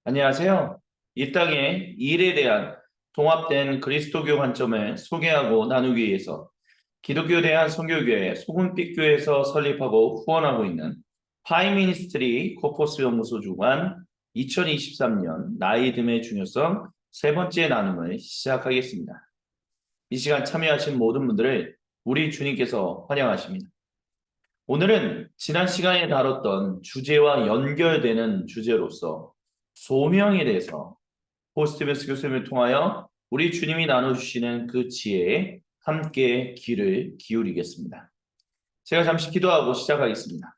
안녕하세요. 이 땅의 일에 대한 통합된 그리스도교 관점을 소개하고 나누기 위해서 기독교 대한선교교회 소금빛교회에서 설립하고 후원하고 있는 파이미니스트리 코퍼스 연구소 주관 2023년 나이듦의 중요성 세 번째 나눔을 시작하겠습니다. 이 시간 참여하신 모든 분들을 우리 주님께서 환영하십니다. 오늘은 지난 시간에 다뤘던 주제와 연결되는 주제로서 소명에 대해서 포스티베스 교수님을 통하여 우리 주님이 나눠주시는 그 지혜에 함께 귀를 기울이겠습니다. 제가 잠시 기도하고 시작하겠습니다.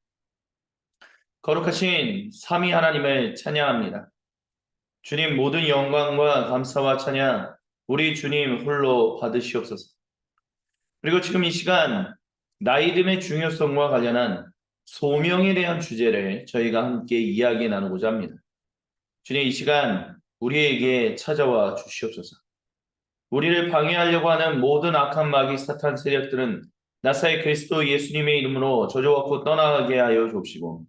거룩하신 삼위 하나님을 찬양합니다. 주님 모든 영광과 감사와 찬양 우리 주님 홀로 받으시옵소서. 그리고 지금 이 시간 나이듦의 중요성과 관련한 소명에 대한 주제를 저희가 함께 이야기 나누고자 합니다. 주님 이 시간 우리에게 찾아와 주시옵소서. 우리를 방해하려고 하는 모든 악한 마귀 사탄 세력들은 나사의 그리스도 예수님의 이름으로 저주받고 떠나가게 하여 주옵시고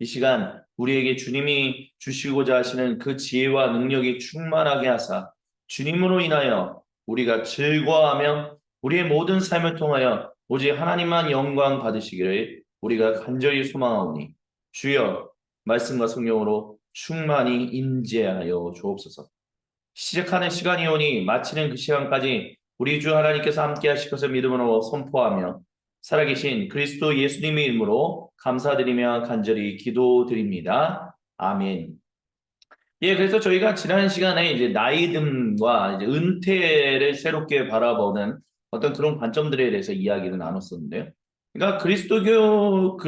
이 시간 우리에게 주님이 주시고자 하시는 그 지혜와 능력이 충만하게 하사 주님으로 인하여 우리가 즐거워하며 우리의 모든 삶을 통하여 오직 하나님만 영광 받으시기를 우리가 간절히 소망하오니 주여 말씀과 성령으로 충만히 임재하여 주옵소서. 시작하는 시간이 오니 마치는 그 시간까지 우리 주 하나님께서 함께 하실 것을 믿음으로 선포하며 살아계신 그리스도 예수님의 이름으로 감사드리며 간절히 기도드립니다. 아멘. 예, 그래서 저희가 지난 시간에 이제 나이듦과 이제 은퇴를 새롭게 바라보는 어떤 그런 관점들에 대해서 이야기를 나눴었는데요. 그러니까 그리스도교는,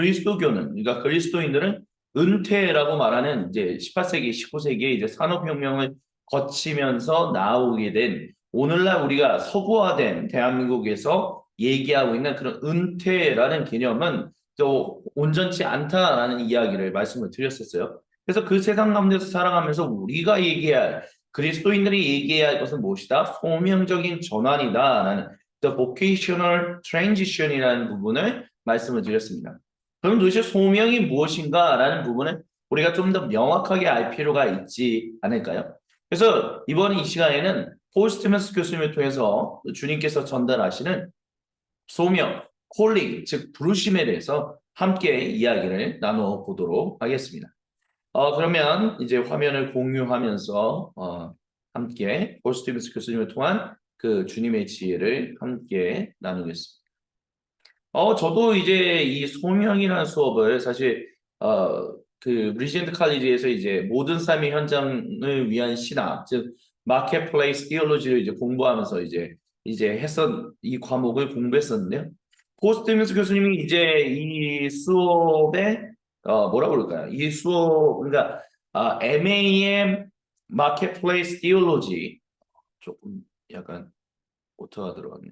그러니까 그리스도인들은 은퇴라고 말하는 이제 18세기, 19세기에 이제 산업혁명을 거치면서 나오게 된 오늘날 우리가 서구화된 대한민국에서 얘기하고 있는 그런 은퇴라는 개념은 또 온전치 않다라는 이야기를 말씀을 드렸었어요. 그래서 그 세상 가운데서 살아가면서 우리가 얘기할 그리스도인들이 얘기해야 할 것은 무엇이다? 소명적인 전환이다라는 the vocational transition이라는 부분을 말씀을 드렸습니다. 그럼 도대체 소명이 무엇인가라는 부분을 우리가 좀 더 명확하게 알 필요가 있지 않을까요? 그래서 이번 이 시간에는 폴 스티븐스 교수님을 통해서 주님께서 전달하시는 소명, 콜링, 즉 부르심에 대해서 함께 이야기를 나눠 보도록 하겠습니다. 그러면 이제 화면을 공유하면서 함께 폴 스티븐스 교수님을 통한 그 주님의 지혜를 함께 나누겠습니다. 저도 이제 이 소명이라는 수업을 사실 그 브리젠트 칼리지에서 이제 모든 삶의 현장을 위한 신학, 즉 마켓플레이스 디올로지를 이제 공부하면서 이제 이 과목을 공부했었는데요. 폴 스티븐스 교수님이 이제 이 수업에 뭐라 그럴까요? 이 수업 그러니까 MAM 마켓플레이스 디올로지 조금 약간 오타가 들어갔네.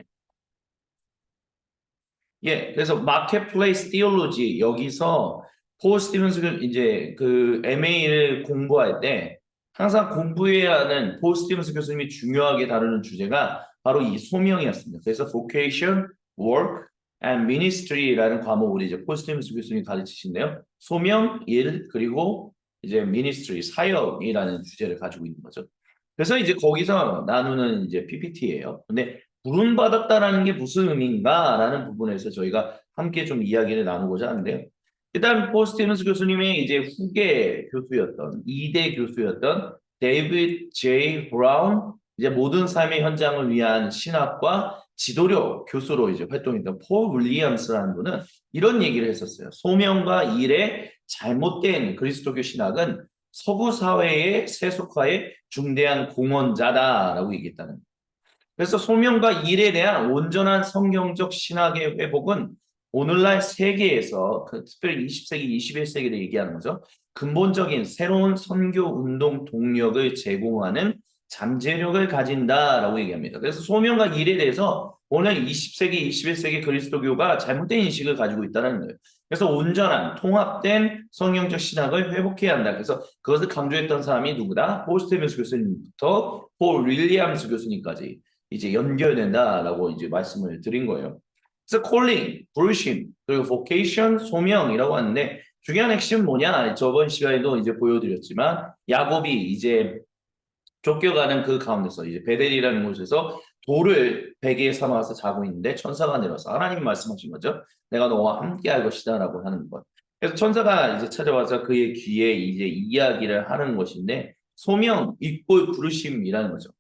예, 그래서 마켓플레이스 디올로지 여기서 폴 스티븐스 이제 그 MA를 공부할 때 항상 공부해야 하는 폴 스티븐스 교수님이 중요하게 다루는 주제가 바로 이 소명이었습니다. 그래서 vocation, work, and ministry라는 과목을 이제 폴 스티븐스 교수님이 가르치신데요. 소명, 일, 그리고 이제 ministry, 사역이라는 주제를 가지고 있는 거죠. 그래서 이제 거기서 나누는 이제 PPT예요. 근데 부름받았다라는 게 무슨 의미인가라는 부분에서 저희가 함께 좀 이야기를 나누고자 하는데요. 일단 폴 스티븐스 교수님의 이제 후계 교수였던 2대 교수였던 데이비드 제이 브라운 이제 모든 삶의 현장을 위한 신학과 지도력 교수로 이제 활동했던 폴 윌리엄스라는 분은 이런 얘기를 했었어요. 소명과 일의 잘못된 그리스도교 신학은 서구 사회의 세속화에 중대한 공헌자다라고 얘기했다는 거예요. 그래서 소명과 일에 대한 온전한 성경적 신학의 회복은 오늘날 세계에서 특별히 20세기, 21세기를 얘기하는 거죠. 근본적인 새로운 선교 운동 동력을 제공하는 잠재력을 가진다라고 얘기합니다. 그래서 소명과 일에 대해서 오늘 20세기, 21세기 그리스도교가 잘못된 인식을 가지고 있다는 거예요. 그래서 온전한 통합된 성경적 신학을 회복해야 한다. 그래서 그것을 강조했던 사람이 누구다? 폴 스티븐스 교수님부터 폴 윌리엄스 교수님까지 이제 연결된다라고 이제 말씀을 드린 거예요. 그래서 calling, 부르심, 그리고 vocation, 소명이라고 하는데 중요한 핵심은 뭐냐? 저번 시간에도 이제 보여드렸지만 야곱이 이제 쫓겨가는 그 가운데서 이제 베델이라는 곳에서 돌을 베개에 삼아서 자고 있는데 천사가 내려서 하나님 말씀하신 거죠. 내가 너와 함께 할 것이다라고 하는 것. 그래서 천사가 이제 찾아와서 그의 귀에 이제 이야기를 하는 것인데 소명, 있고 부르심이라는 거죠.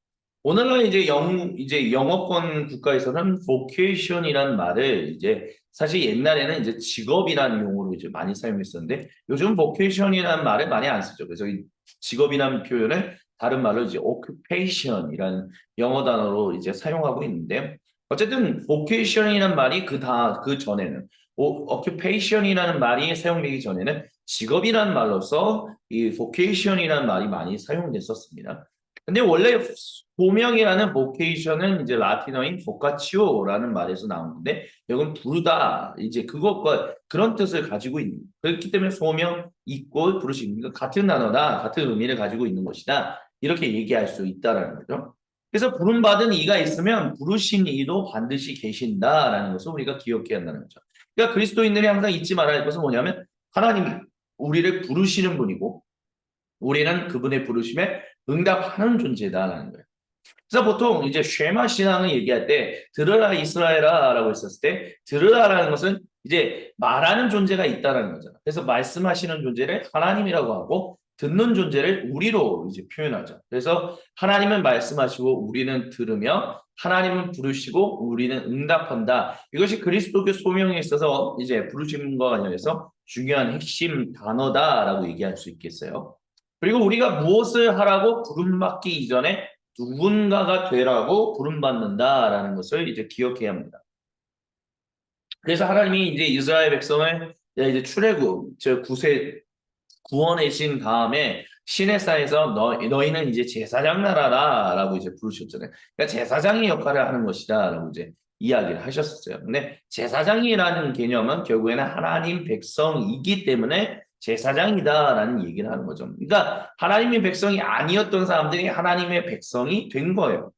오늘날 이제 영어권 국가에서는 vocation이라는 말을 이제 사실 옛날에는 이제 직업이라는 용어로 이제 많이 사용했었는데 요즘 vocation이라는 말을 많이 안 쓰죠. 그래서 이 직업이라는 표현을 다른 말로 이제 occupation이라는 영어 단어로 이제 사용하고 있는데 어쨌든 vocation이라는 말이 그 전에는 occupation이라는 말이 사용되기 전에는 직업이라는 말로서 이 vocation이라는 말이 많이 사용됐었습니다. 근데 원래 소명이라는 vocation은 이제 라틴어인 vocatio라는 말에서 나온 건데 여기는 부르다 이제 그것과 그런 뜻을 가지고 있는 그렇기 때문에 소명 있고 부르심 같은 단어다 같은 의미를 가지고 있는 것이다 이렇게 얘기할 수 있다라는 거죠. 그래서 부름받은 이가 있으면 부르신 이도 반드시 계신다라는 것을 우리가 기억해야 한다는 거죠. 그러니까 그리스도인들이 항상 잊지 말아야 할 것은 뭐냐면 하나님이 우리를 부르시는 분이고 우리는 그분의 부르심에 응답하는 존재다라는 거예요. 그래서 보통 이제 쉐마 신앙을 얘기할 때 들으라 이스라엘아라고 했었을 때 들으라라는 것은 이제 말하는 존재가 있다라는 거잖아. 그래서 말씀하시는 존재를 하나님이라고 하고 듣는 존재를 우리로 이제 표현하죠. 그래서 하나님은 말씀하시고 우리는 들으며 하나님은 부르시고 우리는 응답한다. 이것이 그리스도교 소명에 있어서 이제 부르심과 관련해서 중요한 핵심 단어다라고 얘기할 수 있겠어요. 그리고 우리가 무엇을 하라고 부름받기 이전에 누군가가 되라고 부름받는다라는 것을 이제 기억해야 합니다. 그래서 하나님이 이제 이스라엘 백성을 이제 출애굽, 저 구원해신 다음에 시내산에서 너희는 이제 제사장 나라라라고 이제 부르셨잖아요. 그러니까 제사장의 역할을 하는 것이다라고 이제 이야기를 하셨었어요. 근데 제사장이라는 개념은 결국에는 하나님 백성이기 때문에 제사장이다라는 얘기를 하는 거죠. 그러니까 하나님의 백성이 아니었던 사람들이 하나님의 백성이 된 거예요.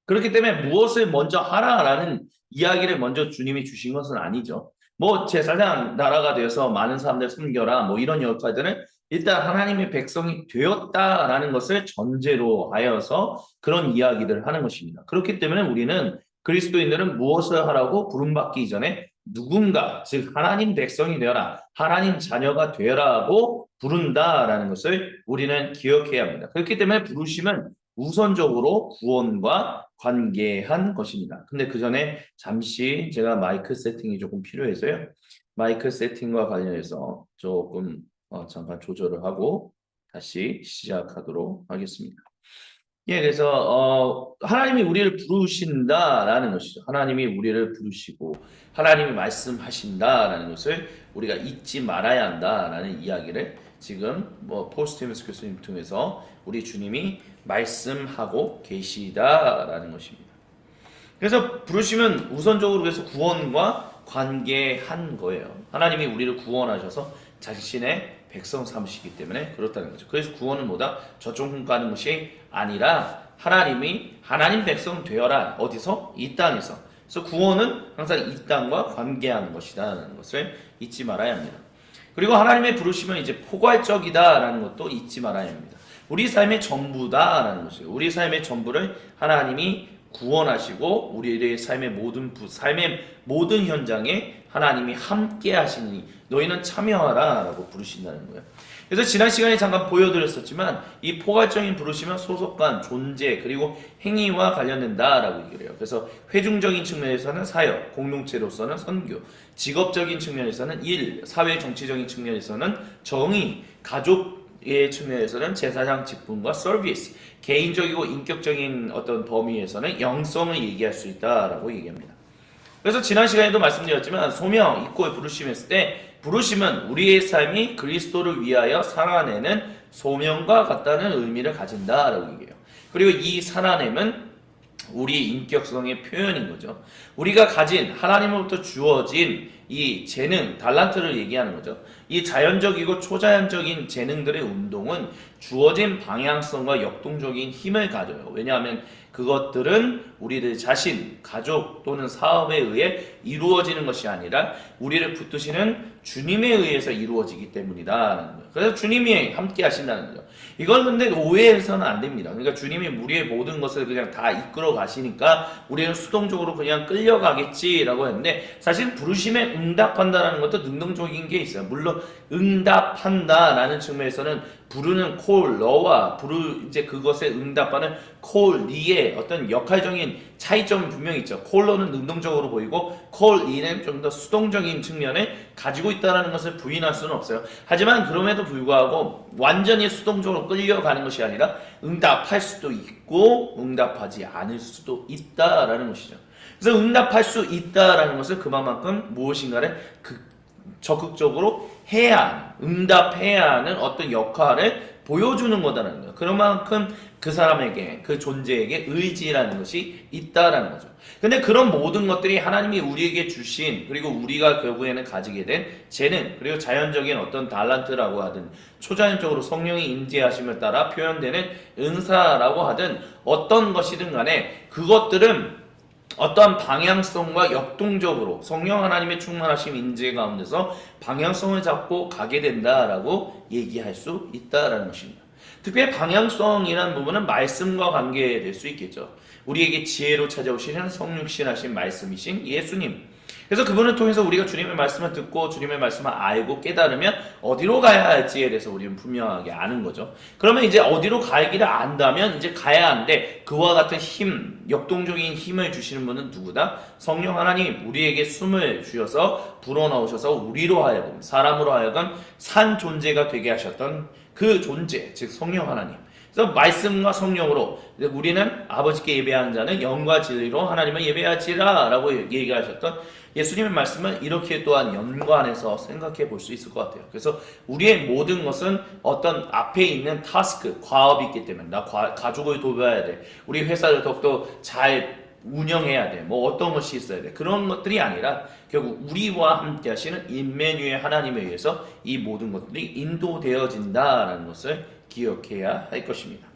그렇기 때문에 무엇을 먼저 하라라는 이야기를 먼저 주님이 주신 것은 아니죠. 뭐 제사장 나라가 되어서 많은 사람들 섬겨라 뭐 이런 역할들은 일단 하나님의 백성이 되었다라는 것을 전제로 하여서 그런 이야기들을 하는 것입니다. 그렇기 때문에 우리는 그리스도인들은 무엇을 하라고 부름받기 이전에 누군가 즉 하나님 백성이 되어라 하나님 자녀가 되어라고 부른다라는 것을 우리는 기억해야 합니다. 그렇기 때문에 부르심은 우선적으로 구원과 관계한 것입니다. 근데 그 전에 잠시 제가 마이크 세팅이 조금 필요해서요. 마이크 세팅과 관련해서 조금 잠깐 조절을 하고 다시 시작하도록 하겠습니다. 예, 그래서 하나님이 우리를 부르신다라는 것이죠. 하나님이 우리를 부르시고 하나님이 말씀하신다라는 것을 우리가 잊지 말아야 한다라는 이야기를 지금 폴 스티븐스 교수님 통해서 우리 주님이 말씀하고 계시다라는 것입니다. 그래서 부르시면 우선적으로 그래서 구원과 관계한 거예요. 하나님이 우리를 구원하셔서 자신의 백성 삼으시기 때문에 그렇다는 거죠. 그래서 구원은 뭐다? 저쪽 가는 것이 아니라 하나님이 하나님 백성 되어라. 어디서? 이 땅에서. 그래서 구원은 항상 이 땅과 관계하는 것이다라는 것을 잊지 말아야 합니다. 그리고 하나님의 부르시면 이제 포괄적이다라는 것도 잊지 말아야 합니다. 우리 삶의 전부다라는 것이에요. 우리 삶의 전부를 하나님이 구원하시고 우리의 삶의 모든 현장에 하나님이 함께 하시니 너희는 참여하라라고 부르신다는 거예요. 그래서 지난 시간에 잠깐 보여드렸었지만 이 포괄적인 부르시면 소속감, 존재 그리고 행위와 관련된다라고 얘기를 해요. 그래서 회중적인 측면에서는 사역, 공동체로서는 선교, 직업적인 측면에서는 일, 사회 정치적인 측면에서는 정의, 가족의 측면에서는 제사장 직분과 서비스, 개인적이고 인격적인 어떤 범위에서는 영성을 얘기할 수 있다라고 얘기합니다. 그래서 지난 시간에도 말씀드렸지만 소명, 있고 부르심 했을 때 부르심은 우리의 삶이 그리스도를 위하여 살아내는 소명과 같다는 의미를 가진다라고 얘기해요. 그리고 이 살아냄은 우리의 인격성의 표현인 거죠. 우리가 가진 하나님으로부터 주어진 이 재능, 달란트를 얘기하는 거죠. 이 자연적이고 초자연적인 재능들의 운동은 주어진 방향성과 역동적인 힘을 가져요. 왜냐하면 그것들은 우리들 자신, 가족 또는 사업에 의해 이루어지는 것이 아니라 우리를 붙드시는 주님에 의해서 이루어지기 때문이다라는 거예요. 그래서 주님이 함께 하신다는 거죠. 이건 근데 오해해서는 안 됩니다. 그러니까 주님이 우리의 모든 것을 그냥 다 이끌어 가시니까 우리는 수동적으로 그냥 끌려가겠지라고 했는데, 사실 부르심에 응답한다라는 것도 능동적인 게 있어요. 물론 응답한다라는 측면에서는 부르는 콜, 너와 이제 그것에 응답하는 콜, 리의 어떤 역할적인 차이점은 분명히 있죠. 콜로는 능동적으로 보이고 콜, 리는 좀 더 수동적인 측면을 가지고 있다는 것을 부인할 수는 없어요. 하지만 그럼에도 불구하고 완전히 수동적으로 끌려가는 것이 아니라 응답할 수도 있고 응답하지 않을 수도 있다라는 것이죠. 그래서 응답할 수 있다라는 것을 그만큼 무엇인가를 적극적으로 해야 하는, 응답해야 하는 어떤 역할을 보여주는 거다라는 거예요. 그만큼 그 사람에게, 그 존재에게 의지라는 것이 있다라는 거죠. 근데 그런 모든 것들이 하나님이 우리에게 주신, 그리고 우리가 결국에는 가지게 된 재능, 그리고 자연적인 어떤 달란트라고 하든 초자연적으로 성령의 임재하심을 따라 표현되는 은사라고 하든 어떤 것이든 간에 그것들은 어떠한 방향성과 역동적으로 성령 하나님의 충만하심 임재 가운데서 방향성을 잡고 가게 된다라고 얘기할 수 있다라는 것입니다. 특별히 방향성이라는 부분은 말씀과 관계될 수 있겠죠. 우리에게 지혜로 찾아오시는 성육신하신 말씀이신 예수님. 그래서 그분을 통해서 우리가 주님의 말씀을 듣고 주님의 말씀을 알고 깨달으면 어디로 가야 할지에 대해서 우리는 분명하게 아는 거죠. 그러면 이제 어디로 가기를 안다면 이제 가야 하는데, 그와 같은 힘, 역동적인 힘을 주시는 분은 누구다? 성령 하나님, 우리에게 숨을 주셔서 불어넣으셔서 우리로 하여금, 사람으로 하여금 산 존재가 되게 하셨던 그 존재, 즉 성령 하나님. 그래서 말씀과 성령으로 우리는 아버지께 예배하는 자는 영과 진리로 하나님을 예배하지라 라고 얘기하셨던 예수님의 말씀을 이렇게 또한 연관해서 생각해 볼 수 있을 것 같아요. 그래서 우리의 모든 것은 어떤 앞에 있는 타스크, 과업이 있기 때문에 나 가족을 돌봐야 돼, 우리 회사를 더욱더 잘 운영해야 돼, 뭐 어떤 것이 있어야 돼, 그런 것들이 아니라 결국 우리와 함께 하시는 임마누엘 하나님에 의해서 이 모든 것들이 인도되어진다라는 것을 기억해야 할 것입니다.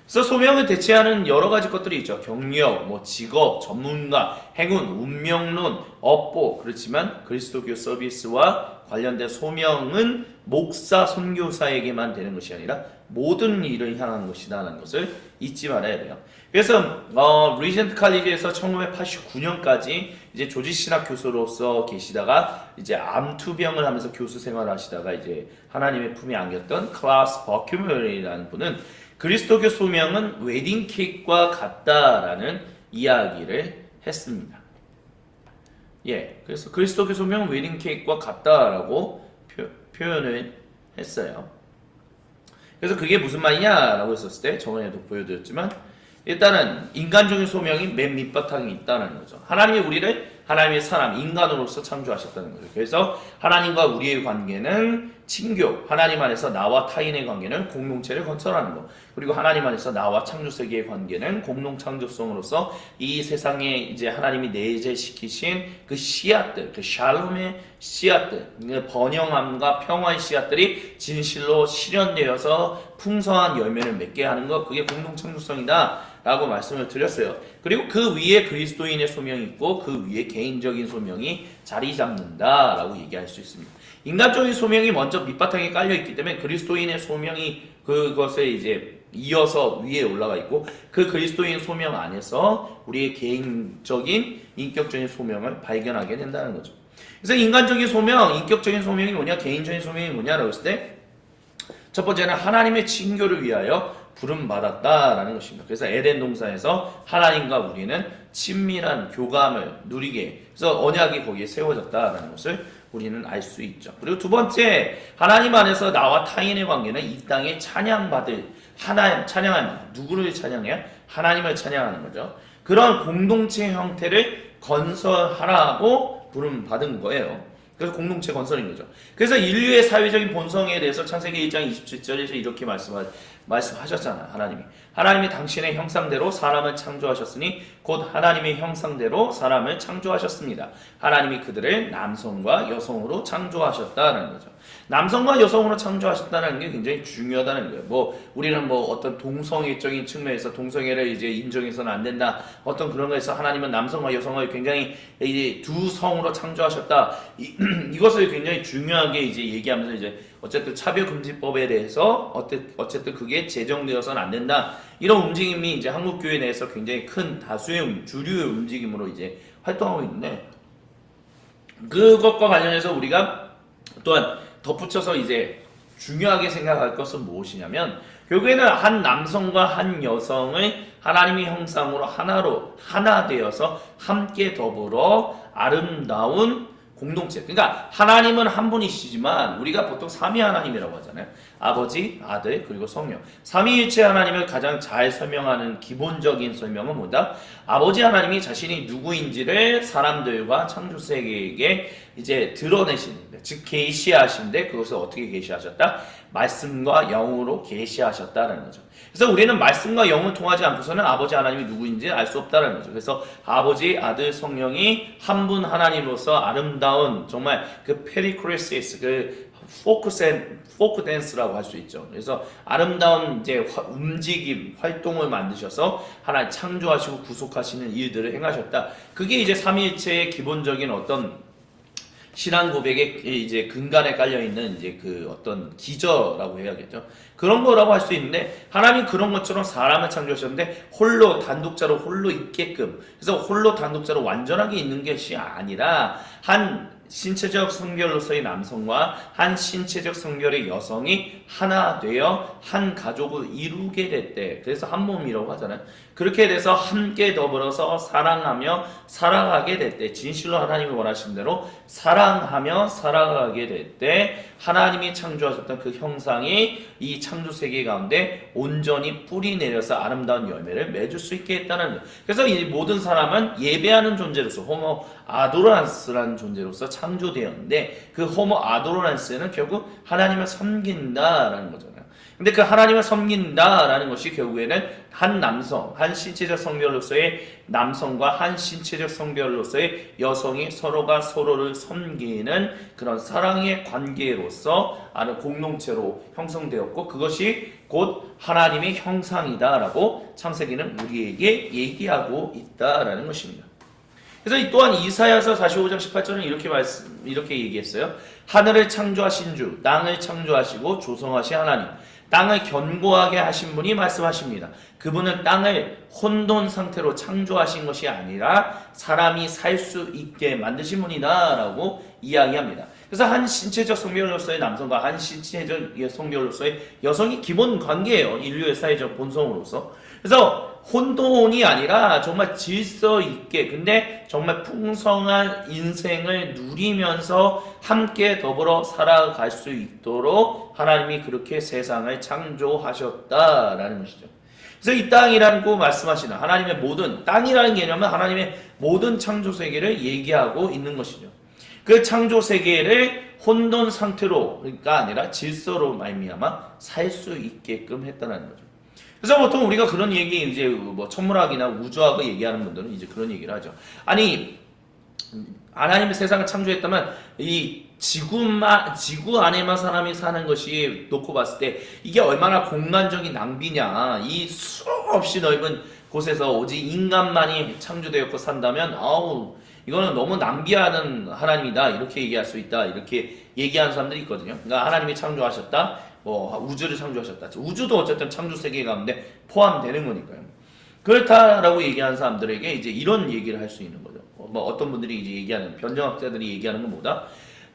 그래서 소명을 대체하는 여러 가지 것들이 있죠. 경력, 뭐 직업, 전문가, 행운, 운명론, 업보. 그렇지만 그리스도교 서비스와 관련된 소명은 목사, 선교사에게만 되는 것이 아니라 모든 일을 향한 것이다라는 것을 잊지 말아야 돼요. 그래서 리젠트 칼리지에서 1989년까지 이제 조지신학 교수로서 계시다가 이제 암투병을 하면서 교수 생활을 하시다가 이제 하나님의 품에 안겼던 클라스 버큐머리라는 분은 그리스도교 소명은 웨딩 케이크와 같다라는 이야기를 했습니다. 예, 그래서 그리스도교 소명은 웨딩 케이크와 같다라고 표현을 했어요. 그래서 그게 무슨 말이냐라고 했었을 때 저번에도 보여드렸지만, 일단은 인간적인 소명이 맨 밑바탕에 있다는 거죠. 하나님이 우리를 하나님의 사람, 인간으로서 창조하셨다는 거죠. 그래서 하나님과 우리의 관계는 친교, 하나님 안에서 나와 타인의 관계는 공동체를 건설하는 것, 그리고 하나님 안에서 나와 창조세계의 관계는 공동 창조성으로서 이 세상에 이제 하나님이 내재시키신 그 씨앗들, 그 샬롬의 씨앗들, 그 번영함과 평화의 씨앗들이 진실로 실현되어서 풍성한 열매를 맺게 하는 것, 그게 공동 창조성이다 라고 말씀을 드렸어요. 그리고 그 위에 그리스도인의 소명이 있고 그 위에 개인적인 소명이 자리 잡는다 라고 얘기할 수 있습니다. 인간적인 소명이 먼저 밑바탕에 깔려 있기 때문에 그리스도인의 소명이 그것에 이제 이어서 위에 올라가 있고, 그 그리스도인 소명 안에서 우리의 개인적인 인격적인 소명을 발견하게 된다는 거죠. 그래서 인간적인 소명, 인격적인 소명이 뭐냐, 개인적인 소명이 뭐냐라고 했을 때, 첫 번째는 하나님의 친교를 위하여 부름받았다라는 것입니다. 그래서 에덴 동산에서 하나님과 우리는 친밀한 교감을 누리게, 그래서 언약이 거기에 세워졌다라는 것을 우리는 알 수 있죠. 그리고 두 번째, 하나님 안에서 나와 타인의 관계는 이 땅에 찬양받을, 찬양하는, 누구를 찬양해야? 하나님을 찬양하는 거죠. 그런 공동체 형태를 건설하라고 부름받은 거예요. 그래서 공동체 건설인 거죠. 그래서 인류의 사회적인 본성에 대해서 창세기 1장 27절에서 이렇게 말씀하셨잖아요. 하나님이 당신의 형상대로 사람을 창조하셨으니 곧 하나님의 형상대로 사람을 창조하셨습니다. 하나님이 그들을 남성과 여성으로 창조하셨다는 거죠. 남성과 여성으로 창조하셨다는 게 굉장히 중요하다는 거예요. 우리는 어떤 동성애적인 측면에서 동성애를 이제 인정해서는 안 된다. 어떤 그런 거에서 하나님은 남성과 여성을 굉장히 이제 두 성으로 창조하셨다. 이것을 굉장히 중요하게 이제 얘기하면서 이제 어쨌든 차별금지법에 대해서 어쨌든 그게 제정되어서는 안 된다. 이런 움직임이 이제 한국 교회 내에서 굉장히 큰 다수의 주류의 움직임으로 이제 활동하고 있는데, 그것과 관련해서 우리가 또한 덧붙여서 이제 중요하게 생각할 것은 무엇이냐면, 결국에는 한 남성과 한 여성을 하나님의 형상으로 하나 되어서 함께 더불어 아름다운 공동체. 그러니까 하나님은 한 분이시지만 우리가 보통 삼위 하나님이라고 하잖아요. 아버지, 아들, 그리고 성령. 삼위일체 하나님을 가장 잘 설명하는 기본적인 설명은 뭐다? 아버지 하나님이 자신이 누구인지를 사람들과 창조세계에게 이제 드러내시는데, 즉 계시하신데, 그것을 어떻게 계시하셨다? 말씀과 영으로 계시하셨다는 거죠. 그래서 우리는 말씀과 영을 통하지 않고서는 아버지 하나님이 누구인지 알 수 없다는 거죠. 그래서 아버지, 아들, 성령이 한 분 하나님으로서 아름다운 정말 그 페리크레시스, 그 포크 댄스라고 할 수 있죠. 그래서 아름다운 이제 움직임, 활동을 만드셔서 하나님 창조하시고 구속하시는 일들을 행하셨다. 그게 이제 삼위일체의 기본적인 어떤 신앙 고백의 이제 근간에 깔려 있는 이제 그 어떤 기저라고 해야겠죠. 그런 거라고 할 수 있는데, 하나님 그런 것처럼 사람을 창조하셨는데 단독자로 홀로 있게끔, 그래서 홀로 단독자로 완전하게 있는 것이 아니라 한 신체적 성별로서의 남성과 한 신체적 성별의 여성이 하나 되어 한 가족을 이루게 됐대. 그래서 한 몸이라고 하잖아요. 그렇게 돼서 함께 더불어서 사랑하며 살아가게 됐대. 진실로 하나님이 원하신 대로 사랑하며 살아가게 됐대. 하나님이 창조하셨던 그 형상이 이 창조 세계 가운데 온전히 뿌리 내려서 아름다운 열매를 맺을 수 있게 했다는 거예요. 그래서 이 모든 사람은 예배하는 존재로서, 호모 아도란스라는 존재로서 창조되었는데, 그 호모 아도란스는 결국 하나님을 섬긴다라는 거잖아요. 근데 그 하나님을 섬긴다라는 것이 결국에는 한 남성, 한 신체적 성별로서의 남성과 한 신체적 성별로서의 여성이 서로가 서로를 섬기는 그런 사랑의 관계로서 아는 공동체로 형성되었고, 그것이 곧 하나님의 형상이다라고 창세기는 우리에게 얘기하고 있다라는 것입니다. 그래서 또한 이사야서 45장 18절은 이렇게 얘기했어요. 하늘을 창조하신 주, 땅을 창조하시고 조성하신 하나님, 땅을 견고하게 하신 분이 말씀하십니다. 그분은 땅을 혼돈 상태로 창조하신 것이 아니라 사람이 살 수 있게 만드신 분이다 라고 이야기합니다. 그래서 한 신체적 성별로서의 남성과 한 신체적 성별로서의 여성이 기본 관계예요. 인류의 사회적 본성으로서. 그래서 혼돈이 아니라 정말 질서 있게, 근데 정말 풍성한 인생을 누리면서 함께 더불어 살아갈 수 있도록 하나님이 그렇게 세상을 창조하셨다라는 것이죠. 그래서 이 땅이라고 말씀하시는 하나님의 모든, 땅이라는 개념은 하나님의 모든 창조 세계를 얘기하고 있는 것이죠. 그 창조 세계를 혼돈 상태로, 그러니까 아니라 질서로 말미암아 살 수 있게끔 했다는 거죠. 그래서 보통 우리가 그런 얘기, 이제 천문학이나 우주학을 얘기하는 분들은 이제 그런 얘기를 하죠. 아니, 하나님의 세상을 창조했다면 이 지구 안에만 사람이 사는 것이 놓고 봤을 때 이게 얼마나 공간적인 낭비냐. 이 수없이 넓은 곳에서 오직 인간만이 창조되었고 산다면 이거는 너무 낭비하는 하나님이다. 이렇게 얘기할 수 있다. 이렇게 얘기하는 사람들이 있거든요. 그러니까 하나님이 창조하셨다. 우주를 창조하셨다. 우주도 어쨌든 창조 세계 가운데 포함되는 거니까요. 그렇다라고 얘기하는 사람들에게 이제 이런 얘기를 할 수 있는 거죠. 어떤 분들이 이제 얘기하는, 변정학자들이 얘기하는 건 뭐다?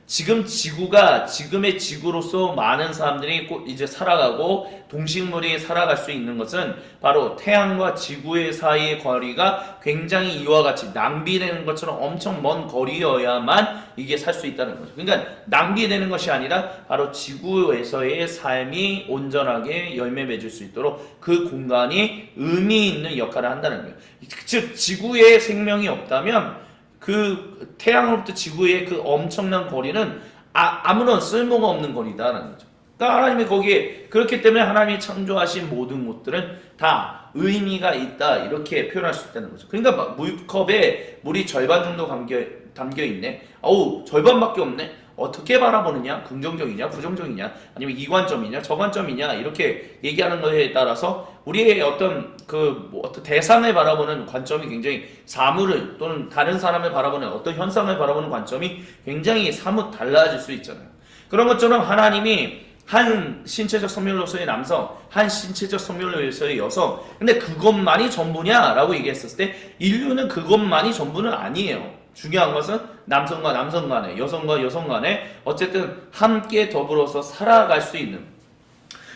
지금 지금의 지구로서 많은 사람들이 꼭 이제 살아가고 동식물이 살아갈 수 있는 것은 바로 태양과 지구의 사이의 거리가 굉장히 이와 같이 낭비되는 것처럼 엄청 먼 거리여야만 이게 살 수 있다는 거죠. 그러니까 낭비되는 것이 아니라 바로 지구에서의 삶이 온전하게 열매 맺을 수 있도록 그 공간이 의미 있는 역할을 한다는 거예요. 즉 지구에 생명이 없다면 그 태양으로부터 지구의 그 엄청난 거리는 아무런 쓸모가 없는 거리다라는 거죠. 그러니까 하나님이 거기에 그렇기 때문에 하나님이 창조하신 모든 것들은 다 의미가 있다 이렇게 표현할 수 있다는 거죠. 그러니까 물컵에 물이 절반 정도 담겨 있네. 어우 절반밖에 없네. 어떻게 바라보느냐? 긍정적이냐? 부정적이냐? 아니면 이관점이냐? 저관점이냐? 이렇게 얘기하는 것에 따라서 우리의 어떤 어떤 대상을 바라보는 관점이 굉장히 사물을 또는 다른 사람을 바라보는 어떤 현상을 바라보는 관점이 굉장히 사뭇 달라질 수 있잖아요. 그런 것처럼 하나님이 한 신체적 성별로서의 남성, 한 신체적 성별로서의 여성, 근데 그것만이 전부냐라고 얘기했었을 때 인류는 그것만이 전부는 아니에요. 중요한 것은 남성과 남성 간에, 여성과 여성 간에 어쨌든 함께 더불어서 살아갈 수 있는.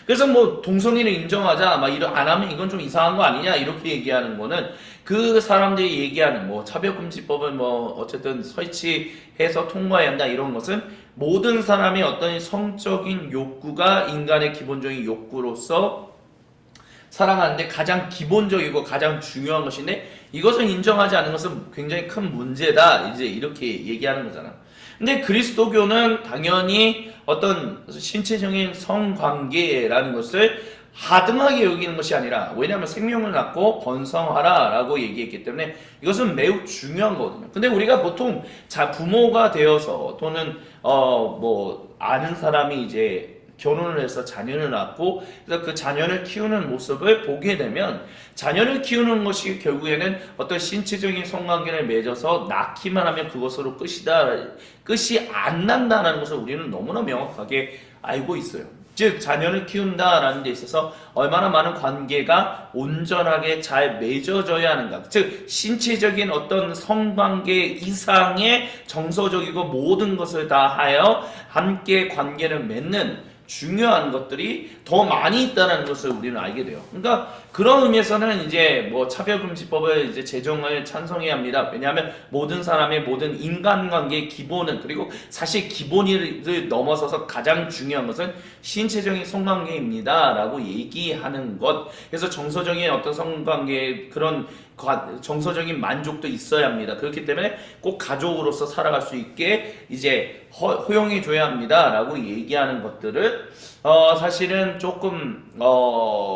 그래서 뭐 동성애를 인정하자 막 이런 안 하면 이건 좀 이상한 거 아니냐 이렇게 얘기하는 거는 그 사람들이 얘기하는 뭐 차별금지법을 뭐 어쨌든 설치해서 통과해야 한다 이런 것은 모든 사람의 어떤 성적인 욕구가 인간의 기본적인 욕구로서 살아가는데 가장 기본적이고 가장 중요한 것인데 이것을 인정하지 않는 것은 굉장히 큰 문제다 이제 이렇게 얘기하는 거잖아. 근데 그리스도교는 당연히 어떤 신체적인 성관계라는 것을 하등하게 여기는 것이 아니라 왜냐하면 생명을 낳고 번성하라 라고 얘기했기 때문에 이것은 매우 중요한 거거든요. 근데 우리가 보통 부모가 되어서 또는 뭐 아는 사람이 이제 결혼을 해서 자녀를 낳고 그래서 그 자녀를 키우는 모습을 보게 되면 자녀를 키우는 것이 결국에는 어떤 신체적인 성관계를 맺어서 낳기만 하면 그것으로 끝이 안 난다는 것을 우리는 너무나 명확하게 알고 있어요. 즉 자녀를 키운다라는 데 있어서 얼마나 많은 관계가 온전하게 잘 맺어져야 하는가. 즉 신체적인 어떤 성관계 이상의 정서적이고 모든 것을 다하여 함께 관계를 맺는 중요한 것들이 더 많이 있다는 것을 우리는 알게 돼요. 그러니까 그런 의미에서는 이제 뭐 차별금지법을 이제 제정을 찬성해야 합니다. 왜냐하면 모든 사람의 모든 인간관계의 기본은 그리고 사실 기본을 넘어서서 가장 중요한 것은 신체적인 성관계입니다라고 얘기하는 것. 그래서 정서적인 어떤 성관계 그런 정서적인 만족도 있어야 합니다. 그렇기 때문에 꼭 가족으로서 살아갈 수 있게 이제 허용해 줘야 합니다라고 얘기하는 것들을 사실은 조금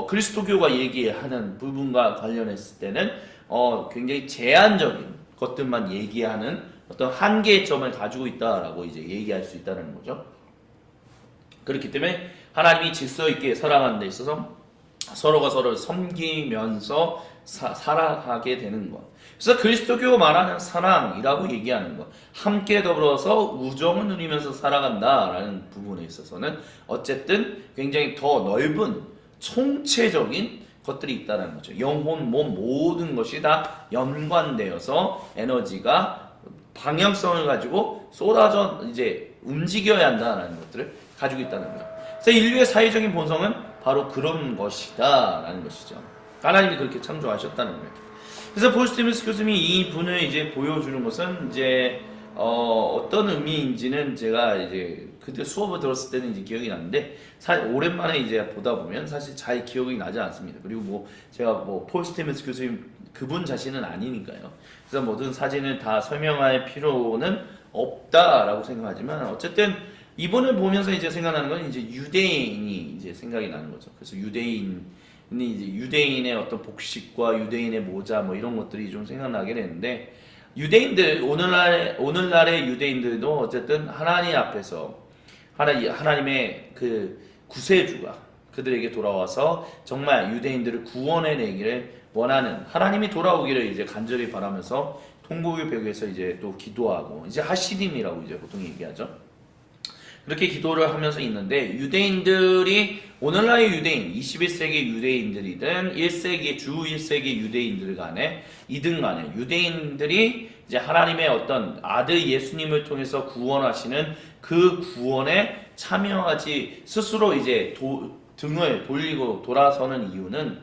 그리스도교가 얘기하는 부분과 관련했을 때는 굉장히 제한적인 것들만 얘기하는 어떤 한계점을 가지고 있다라고 이제 얘기할 수 있다는 거죠. 그렇기 때문에 하나님이 질서 있게 살아가는 데 있어서 서로가 서로를 섬기면서 살아가게 되는 것. 그래서 그리스도교 말하는 사랑이라고 얘기하는 것. 함께 더불어서 우정을 누리면서 살아간다라는 부분에 있어서는 어쨌든 굉장히 더 넓은 총체적인 것들이 있다는 거죠. 영혼, 몸 모든 것이 다 연관되어서 에너지가 방향성을 가지고 쏟아져 이제 움직여야 한다는 것들을 가지고 있다는 거죠. 그래서 인류의 사회적인 본성은 바로 그런 것이다라는 것이죠. 하나님이 그렇게 창조하셨다는 거예요. 그래서 폴 스티븐스 교수님이 이 분을 이제 보여주는 것은 이제 어떤 의미인지는 제가 이제 그때 수업을 들었을 때는 이제 기억이 나는데 오랜만에 이제 보다 보면 사실 잘 기억이 나지 않습니다. 그리고 뭐 제가 뭐 폴 스티븐스 교수님 그분 자신은 아니니까요. 그래서 모든 사진을 다 설명할 필요는 없다라고 생각하지만 어쨌든 이분을 보면서 이제 생각나는 건 이제 유대인이 이제 생각이 나는 거죠. 그래서 유대인이 이제 유대인의 어떤 복식과 유대인의 모자 뭐 이런 것들이 좀 생각나게 되는데 유대인들 오늘날의 유대인들도 어쨌든 하나님 앞에서 하나님의 그 구세주가 그들에게 돌아와서 정말 유대인들을 구원해내기를 원하는 하나님이 돌아오기를 이제 간절히 바라면서 통곡의 벽에서 이제 또 기도하고 이제 하시딤이라고 이제 보통 얘기하죠. 그렇게 기도를 하면서 있는데 유대인들이 오늘날의 유대인 21세기 유대인들이든 1세기 주 1세기 유대인들 간에 이들 간에 유대인들이 이제 하나님의 어떤 아들 예수님을 통해서 구원하시는 그 구원에 참여하지 스스로 이제 등을 돌리고 돌아서는 이유는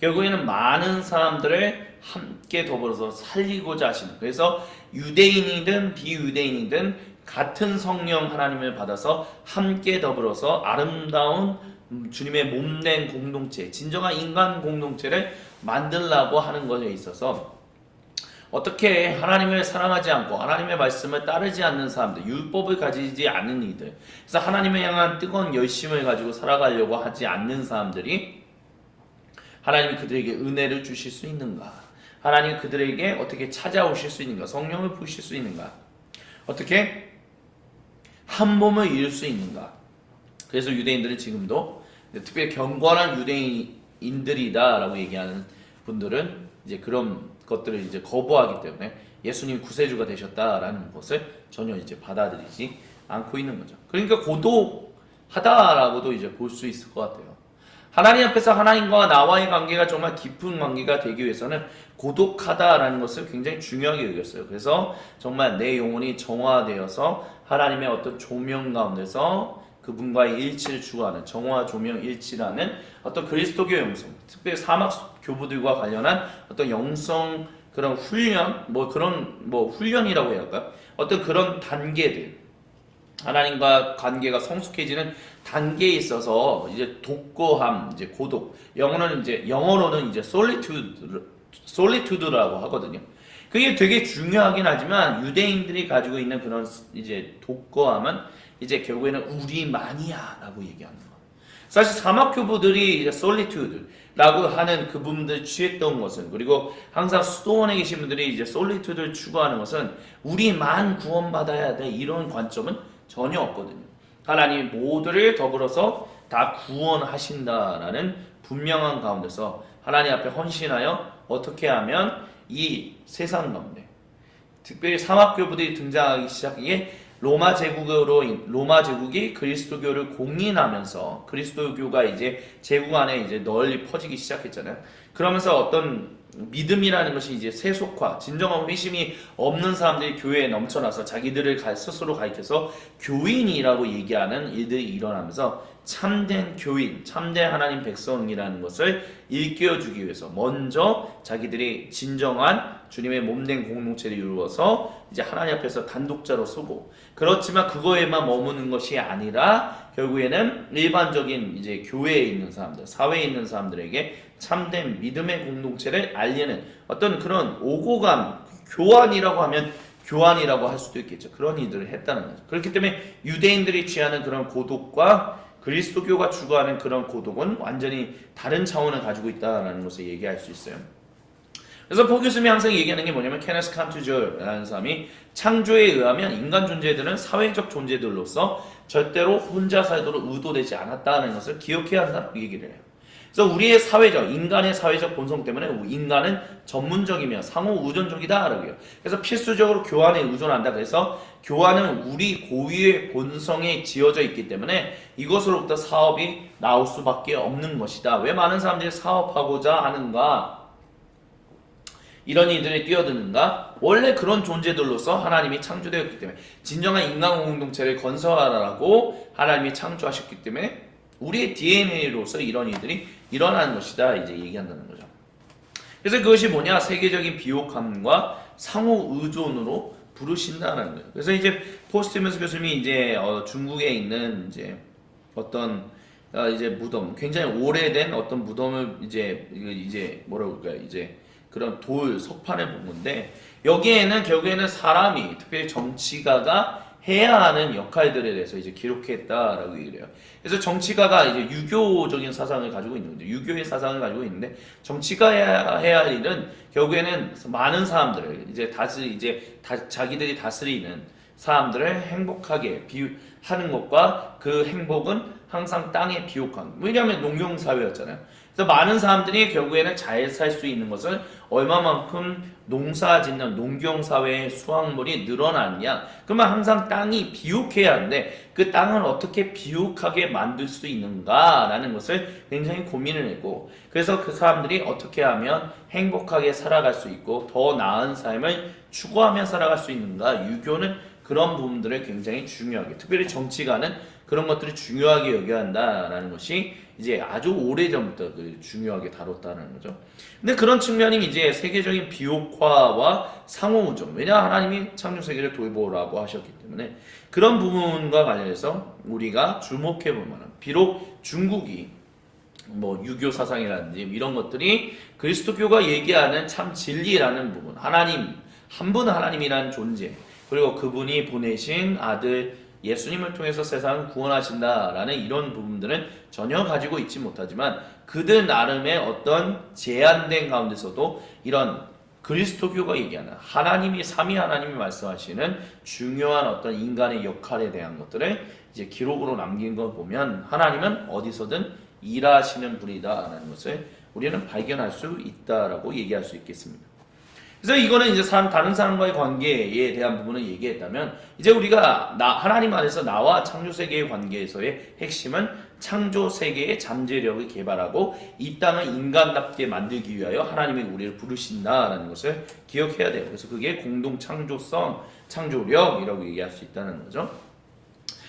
결국에는 많은 사람들을 함께 더불어서 살리고자 하시는 그래서 유대인이든 비유대인이든 같은 성령 하나님을 받아서 함께 더불어서 아름다운 주님의 몸된 공동체, 진정한 인간 공동체를 만들려고 하는 것에 있어서 어떻게 하나님을 사랑하지 않고 하나님의 말씀을 따르지 않는 사람들, 율법을 가지지 않는 이들, 그래서 하나님을 향한 뜨거운 열심을 가지고 살아가려고 하지 않는 사람들이 하나님이 그들에게 은혜를 주실 수 있는가? 하나님이 그들에게 어떻게 찾아오실 수 있는가? 성령을 부으실 수 있는가? 어떻게 한 몸을 이룰 수 있는가? 그래서 유대인들은 지금도 특별히 경건한 유대인들이다라고 얘기하는 분들은 이제 그런 것들을 이제 거부하기 때문에 예수님 구세주가 되셨다라는 것을 전혀 이제 받아들이지 않고 있는 거죠. 그러니까 고독하다라고도 이제 볼 수 있을 것 같아요. 하나님 앞에서 하나님과 나와의 관계가 정말 깊은 관계가 되기 위해서는 고독하다라는 것을 굉장히 중요하게 여겼어요. 그래서 정말 내 영혼이 정화되어서 하나님의 어떤 조명 가운데서 그분과의 일치를 추구하는 정화 조명 일치라는 어떤 그리스도교 영성, 특별히 사막 교부들과 관련한 어떤 영성 그런 훈련, 훈련이라고 해야 할까? 어떤 그런 단계들, 하나님과 관계가 성숙해지는 단계에 있어서 이제 독거함, 이제 고독, 영어로는 이제 솔리투드라고 하거든요. 그게 되게 중요하긴 하지만 유대인들이 가지고 있는 그런 이제 독거함은 이제 결국에는 우리만이야라고 얘기하는 거. 사실 사막교부들이 이제 솔리투드라고 하는 그분들 취했던 것은, 그리고 항상 수도원에 계신 분들이 이제 솔리투드를 추구하는 것은 우리만 구원받아야 돼 이런 관점은 전혀 없거든요. 하나님이 모두를 더불어서 다 구원하신다라는 분명한 가운데서 하나님 앞에 헌신하여 어떻게 하면 이 세상 가운데 특별히 사막교부들이 등장하기 시작하기에 로마 제국이 그리스도교를 공인하면서 그리스도교가 이제 제국 안에 이제 널리 퍼지기 시작했잖아요. 그러면서 어떤 믿음이라는 것이 이제 세속화, 진정한 회심이 없는 사람들이 교회에 넘쳐나서 자기들을 스스로 가리켜서 교인이라고 얘기하는 일들이 일어나면서 참된 교인, 참된 하나님 백성이라는 것을 일깨워주기 위해서 먼저 자기들이 진정한 주님의 몸된 공동체를 이루어서 이제 하나님 앞에서 단독자로 서고, 그렇지만 그거에만 머무는 것이 아니라 결국에는 일반적인 이제 교회에 있는 사람들, 사회에 있는 사람들에게 참된 믿음의 공동체를 알리는 어떤 그런 오고감, 교환이라고 하면 교환이라고 할 수도 있겠죠. 그런 일들을 했다는 거죠. 그렇기 때문에 유대인들이 취하는 그런 고독과 그리스도교가 추구하는 그런 고독은 완전히 다른 차원을 가지고 있다는 것을 얘기할 수 있어요. 그래서 포 교수님이 항상 얘기하는 게 뭐냐면 케네스 칸투저라는 사람이 창조에 의하면 인간 존재들은 사회적 존재들로서 절대로 혼자 살도록 의도되지 않았다는 것을 기억해야 한다고 얘기를 해요. 그래서 우리의 인간의 사회적 본성 때문에 인간은 전문적이며 상호 의존적이다라고 해요. 그래서 필수적으로 교환에 의존한다. 그래서 교환은 우리 고유의 본성에 지어져 있기 때문에 이것으로부터 사업이 나올 수밖에 없는 것이다. 왜 많은 사람들이 사업하고자 하는가? 이런 이들에 뛰어드는가? 원래 그런 존재들로서 하나님이 창조되었기 때문에 진정한 인간 공동체를 건설하라고 하나님이 창조하셨기 때문에 우리의 DNA로서 이런 일들이 일어나는 것이다 이제 얘기한다는 거죠. 그래서 그것이 뭐냐? 세계적인 비옥함과 상호 의존으로 부르신다는 거예요. 그래서 이제 포스티머스 교수님이 이제 중국에 있는 이제 어떤 이제 무덤, 굉장히 오래된 어떤 무덤을 이제 뭐라고 그럴까요? 이제 그런 돌 석판을 본 건데 여기에는 결국에는 사람이 특별히 정치가가 해야 하는 역할들에 대해서 이제 기록했다라고 얘기를 해요. 그래서 정치가가 이제 유교적인 사상을 가지고 있는 거죠. 유교의 사상을 가지고 있는데 정치가 해야 할 일은 결국에는 많은 사람들을 자기들이 다스리는 사람들을 행복하게 하는 것과 그 행복은 항상 땅에 비옥한. 왜냐하면 농경사회였잖아요. 그래서 많은 사람들이 결국에는 잘 살 수 있는 것은 얼마만큼 농사 짓는 농경사회의 수확물이 늘어났냐. 그러면 항상 땅이 비옥해야 하는데 그 땅을 어떻게 비옥하게 만들 수 있는가라는 것을 굉장히 고민을 했고, 그래서 그 사람들이 어떻게 하면 행복하게 살아갈 수 있고 더 나은 삶을 추구하며 살아갈 수 있는가. 유교는 그런 부분들을 굉장히 중요하게, 특별히 정치가는 그런 것들을 중요하게 여겨야 한다라는 것이 이제 아주 오래전부터 중요하게 다뤘다는 거죠. 근데 그런 측면이 이제 세계적인 비옥화와 상호우정, 왜냐 하나님이 창조 세계를 돌보라고 하셨기 때문에 그런 부분과 관련해서 우리가 주목해 볼 만한, 비록 중국이 뭐 유교 사상이라든지 이런 것들이 그리스도교가 얘기하는 참 진리라는 부분, 하나님 한 분 하나님이라는 존재, 그리고 그분이 보내신 아들 예수님을 통해서 세상을 구원하신다라는 이런 부분들은 전혀 가지고 있지 못하지만 그들 나름의 어떤 제한된 가운데서도 이런 그리스도교가 얘기하는 하나님이 삼위 하나님이 말씀하시는 중요한 어떤 인간의 역할에 대한 것들을 이제 기록으로 남긴 걸 보면 하나님은 어디서든 일하시는 분이다라는 것을 우리는 발견할 수 있다라고 얘기할 수 있겠습니다. 그래서 이거는 이제 다른 사람과의 관계에 대한 부분을 얘기했다면 이제 우리가 하나님 안에서 나와 창조 세계의 관계에서의 핵심은 창조 세계의 잠재력을 개발하고 이 땅을 인간답게 만들기 위하여 하나님이 우리를 부르신다라는 것을 기억해야 돼요. 그래서 그게 공동 창조성, 창조력이라고 얘기할 수 있다는 거죠.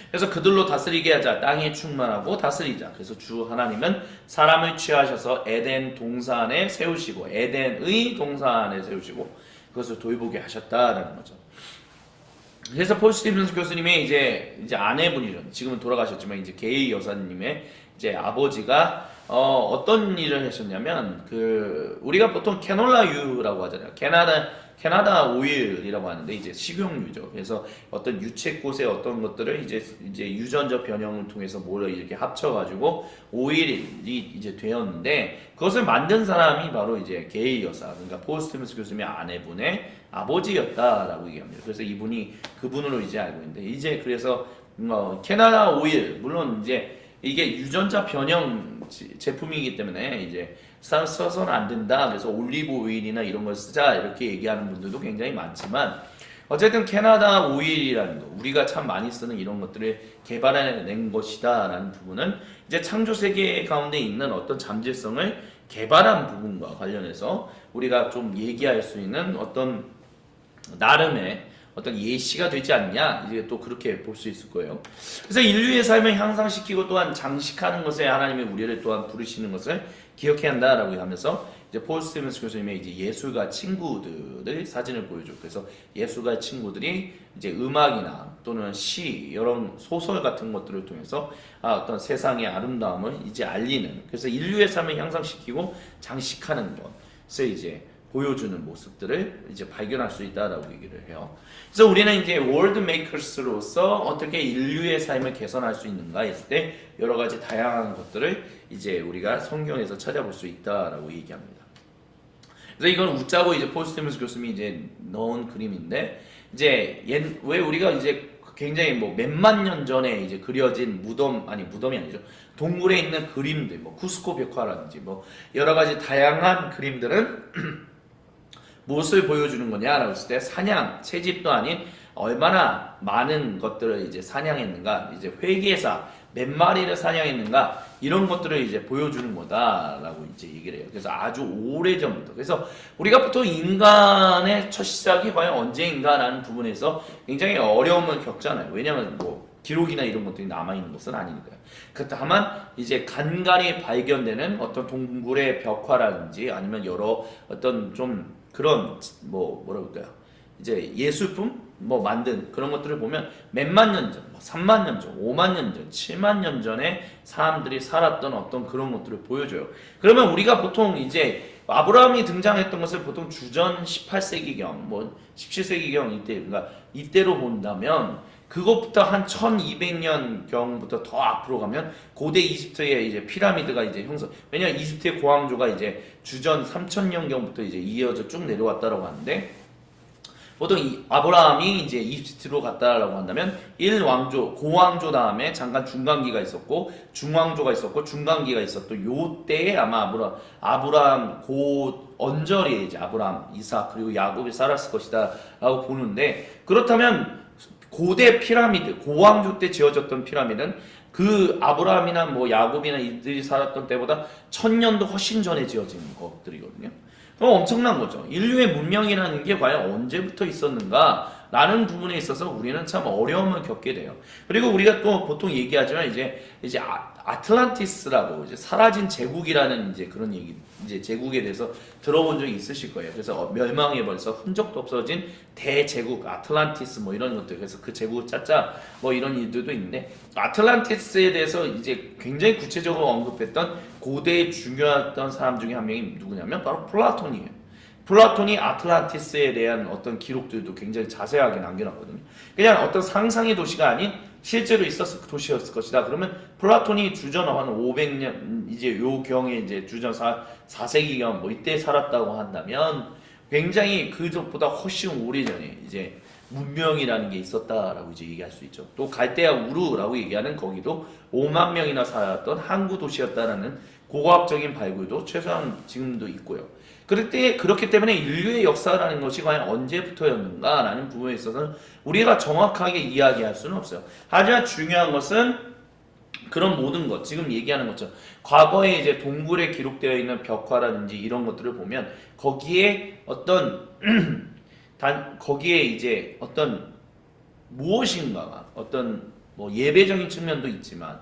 그래서 그들로 다스리게 하자. 땅에 충만하고 다스리자. 그래서 주 하나님은 사람을 취하셔서 에덴 동산에 세우시고 에덴의 동산에 세우시고 그것을 돌보게 하셨다라는 거죠. 그래서 폴 스티븐스 교수님의 이제 아내분이죠. 지금은 돌아가셨지만 이제 게이 여사님의 이제 아버지가 어떤 일을 하셨냐면 우리가 보통 캐놀라유라고 하잖아요. 캐나다 오일이라고 하는데 이제 식용유죠. 그래서 어떤 유채꽃의 어떤 것들을 이제 유전자 변형을 통해서 모여 이렇게 합쳐가지고 오일이 이제 되었는데 그것을 만든 사람이 바로 이제 게이 여사, 그러니까 폴 스티븐스 교수님의 아내분의 아버지였다라고 얘기합니다. 그래서 이분이 그분으로 이제 알고 있는데 이제 그래서 캐나다 오일 물론 이제 이게 유전자 변형 제품이기 때문에 이제 써서는 안 된다. 그래서 올리브 오일이나 이런 걸 쓰자 이렇게 얘기하는 분들도 굉장히 많지만 어쨌든 캐나다 오일이라는 거 우리가 참 많이 쓰는 이런 것들을 개발해낸 것이다 라는 부분은 이제 창조 세계 가운데 있는 어떤 잠재성을 개발한 부분과 관련해서 우리가 좀 얘기할 수 있는 어떤 나름의 어떤 예시가 되지 않냐 이제 또 그렇게 볼 수 있을 거예요. 그래서 인류의 삶을 향상시키고 또한 장식하는 것에 하나님이 우리를 또한 부르시는 것을 기억해야 한다라고 하면서 이제 폴 스티븐스 교수님의 이제 예술가 친구들의 사진을 보여줘. 그래서 예술가 친구들이 이제 음악이나 또는 시 이런 소설 같은 것들을 통해서 어떤 세상의 아름다움을 이제 알리는 그래서 인류의 삶을 향상시키고 장식하는 것을 이제 보여주는 모습들을 이제 발견할 수 있다라고 얘기를 해요. 그래서 우리는 이제 월드 메이커스로서 어떻게 인류의 삶을 개선할 수 있는가 했을 때 여러 가지 다양한 것들을 이제 우리가 성경에서 찾아볼 수 있다라고 얘기합니다. 그래서 이건 웃자고 이제 폴 스티븐스 교수님이 이제 넣은 그림인데 이제 왜 우리가 이제 굉장히 뭐 몇만 년 전에 이제 그려진 무덤이 아니죠. 동굴에 있는 그림들, 뭐 쿠스코 벽화라든지 뭐 여러 가지 다양한 그림들은 무엇을 보여주는 거냐라고 했을 때 사냥, 채집도 아닌 얼마나 많은 것들을 이제 사냥했는가, 이제 회계사 몇 마리를 사냥했는가 이런 것들을 이제 보여주는 거다라고 이제 얘기를 해요. 그래서 아주 오래 전부터. 그래서 우리가 보통 인간의 첫 시작이 과연 언제인가라는 부분에서 굉장히 어려움을 겪잖아요. 왜냐하면 뭐 기록이나 이런 것들이 남아 있는 것은 아니니까요. 다만 이제 간간히 발견되는 어떤 동굴의 벽화라든지 아니면 여러 어떤 좀 그런 뭐라 그럴까요? 이제 예술품 뭐 만든 그런 것들을 보면 몇만 년 전, 3만 년 전, 5만 년 전, 7만 년 전에 사람들이 살았던 어떤 그런 것들을 보여줘요. 그러면 우리가 보통 이제 아브라함이 등장했던 것을 보통 주전 18세기경, 뭐 17세기경 이때, 그러니까 이때로 본다면 그것부터 한 1200년 경부터 더 앞으로 가면 고대 이집트의 이제 피라미드가 이제 형성. 왜냐면 이집트의 고왕조가 이제 주전 3000년 경부터 이제 이어져 쭉 내려왔다라고 하는데 보통 아브라함이 이제 이집트로 갔다라고 한다면 1왕조, 고왕조 다음에 잠깐 중간기가 있었고 중왕조가 있었고 중간기가 있었던 요 때에 아마 아브라함 고 언저리에 이제 아브라함, 이삭 그리고 야곱이 살았을 것이다라고 보는데 그렇다면 고대 피라미드, 고왕조 때 지어졌던 피라미드는 그 아브라함이나 뭐 야곱이나 이들이 살았던 때보다 1000년도 훨씬 전에 지어진 것들이거든요. 그럼 엄청난 거죠. 인류의 문명이라는 게 과연 언제부터 있었는가? 라는 부분에 있어서 우리는 참 어려움을 겪게 돼요. 그리고 우리가 또 보통 얘기하지만 이제 아틀란티스라고 이제 사라진 제국이라는 이제 그런 얘기, 이제 제국에 대해서 들어본 적이 있으실 거예요. 그래서 멸망해버려서 흔적도 없어진 대제국 아틀란티스 뭐 이런 것들, 그래서 그 제국을 찾자 뭐 이런 일들도 있는데, 아틀란티스에 대해서 이제 굉장히 구체적으로 언급했던 고대의 중요했던 사람 중에 한 명이 누구냐면 바로 플라톤이에요. 플라톤이 아틀란티스에 대한 어떤 기록들도 굉장히 자세하게 남겨놨거든요. 그냥 어떤 상상의 도시가 아닌 실제로 있었을 도시였을 것이다. 그러면 플라톤이 주전 한 500년 이제 요경에 이제 주전 4세기경 뭐 이때 살았다고 한다면 굉장히 그것보다 훨씬 오래전에 이제 문명이라는 게 있었다라고 이제 얘기할 수 있죠. 또 갈대아 우루라고 얘기하는 거기도 5만 명이나 살았던 항구 도시였다라는 고고학적인 발굴도 최소한 지금도 있고요. 그렇기 때문에 인류의 역사라는 것이 과연 언제부터였는가라는 부분에 있어서는 우리가 정확하게 이야기할 수는 없어요. 하지만 중요한 것은 그런 모든 것, 지금 얘기하는 것처럼 과거에 이제 동굴에 기록되어 있는 벽화라든지 이런 것들을 보면 거기에 어떤 거기에 이제 어떤 무엇인가가 어떤 뭐 예배적인 측면도 있지만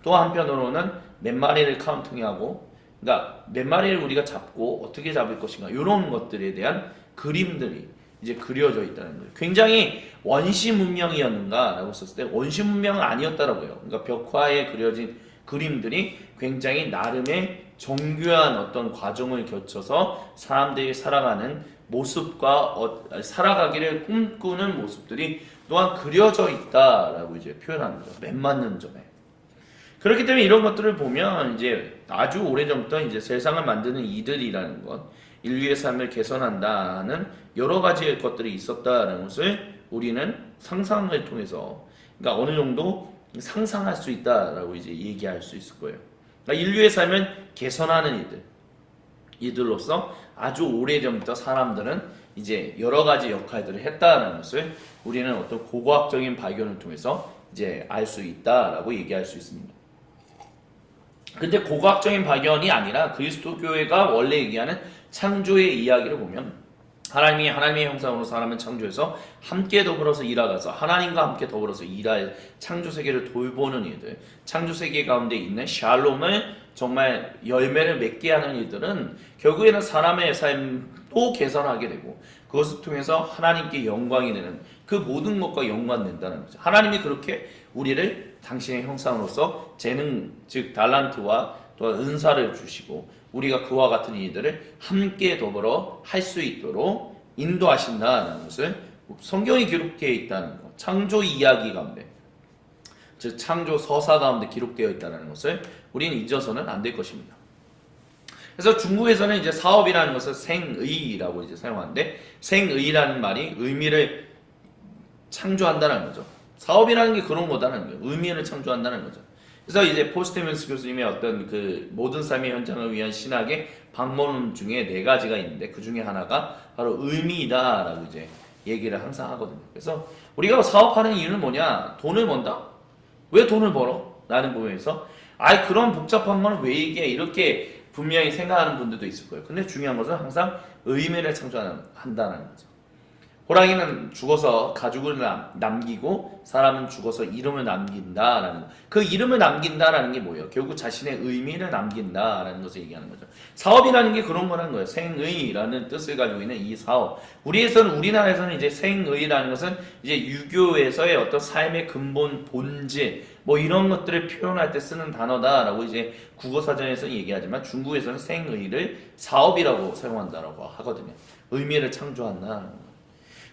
또 한편으로는 몇 마리를 카운팅하고, 그러니까 몇 마리를 우리가 잡고 어떻게 잡을 것인가 이런 것들에 대한 그림들이 이제 그려져 있다는 거예요. 굉장히 원시 문명이었는가라고 썼을 때 원시 문명은 아니었다라고요. 그러니까 벽화에 그려진 그림들이 굉장히 나름의 정교한 어떤 과정을 거쳐서 사람들이 살아가는 모습과 살아가기를 꿈꾸는 모습들이 또한 그려져 있다라고 이제 표현하는 거죠. 맨 맞는 점에. 그렇기 때문에 이런 것들을 보면 이제 아주 오래전부터 이제 세상을 만드는 이들이라는 것, 인류의 삶을 개선한다는 여러 가지 것들이 있었다는 것을 우리는 상상을 통해서, 그러니까 어느 정도 상상할 수 있다라고 이제 얘기할 수 있을 거예요. 그러니까 인류의 삶을 개선하는 이들로서 아주 오래전부터 사람들은 이제 여러 가지 역할들을 했다는 것을 우리는 어떤 고고학적인 발견을 통해서 이제 알 수 있다라고 얘기할 수 있습니다. 근데 고고학적인 발견이 아니라 그리스도교회가 원래 얘기하는 창조의 이야기를 보면 하나님이 하나님의 형상으로 사람을 창조해서 함께 더불어서 일하가서 하나님과 함께 더불어서 일할 창조세계를 돌보는 일들, 창조세계 가운데 있는 샬롬을 정말 열매를 맺게 하는 일들은 결국에는 사람의 삶도 개선하게 되고 그것을 통해서 하나님께 영광이 되는 그 모든 것과 연관된다는 거죠. 하나님이 그렇게 우리를 당신의 형상으로서 재능, 즉 달란트와 또 은사를 주시고 우리가 그와 같은 일들을 함께 더불어 할 수 있도록 인도하신다는 것을 성경이 기록되어 있다는 것, 창조 이야기 가운데, 즉 창조 서사 가운데 기록되어 있다는 것을 우리는 잊어서는 안 될 것입니다. 그래서 중국에서는 이제 사업이라는 것을 생의라고 이제 사용하는데, 생의라는 말이 의미를 창조한다는 거죠. 사업이라는 게 그런 거다라는 거예요. 의미를 창조한다는 거죠. 그래서 이제 폴 스티븐스 교수님의 어떤 그 모든 삶의 현장을 위한 신학의 방법론 중에 4가지가 있는데 그 중에 하나가 바로 의미이다라고 이제 얘기를 항상 하거든요. 그래서 우리가 사업하는 이유는 뭐냐? 돈을 번다? 왜 돈을 벌어? 라는 부분에서 그런 복잡한 건 왜 얘기해? 이렇게 분명히 생각하는 분들도 있을 거예요. 근데 중요한 것은 항상 의미를 창조한다는 거죠. 호랑이는 죽어서 가죽을 남기고 사람은 죽어서 이름을 남긴다라는, 그 이름을 남긴다라는 게 뭐예요? 결국 자신의 의미를 남긴다라는 것을 얘기하는 거죠. 사업이라는 게 그런 거라는 거예요. 생의라는 뜻을 가지고 있는 이 사업. 우리나라에서는 이제 생의라는 것은 이제 유교에서의 어떤 삶의 근본 본질 뭐 이런 것들을 표현할 때 쓰는 단어다라고 이제 국어사전에서 얘기하지만 중국에서는 생의를 사업이라고 사용한다라고 하거든요. 의미를 창조한다는 거.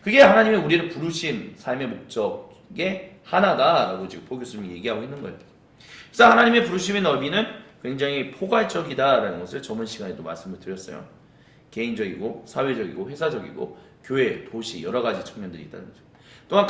그게 하나님이 우리를 부르신 삶의 목적의 하나다라고 지금 포 교수님이 얘기하고 있는 거예요. 그래서 하나님의 부르심의 너비는 굉장히 포괄적이다라는 것을 저번 시간에도 말씀을 드렸어요. 개인적이고 사회적이고 회사적이고 교회, 도시 여러 가지 측면들이 있다는 거죠. 또한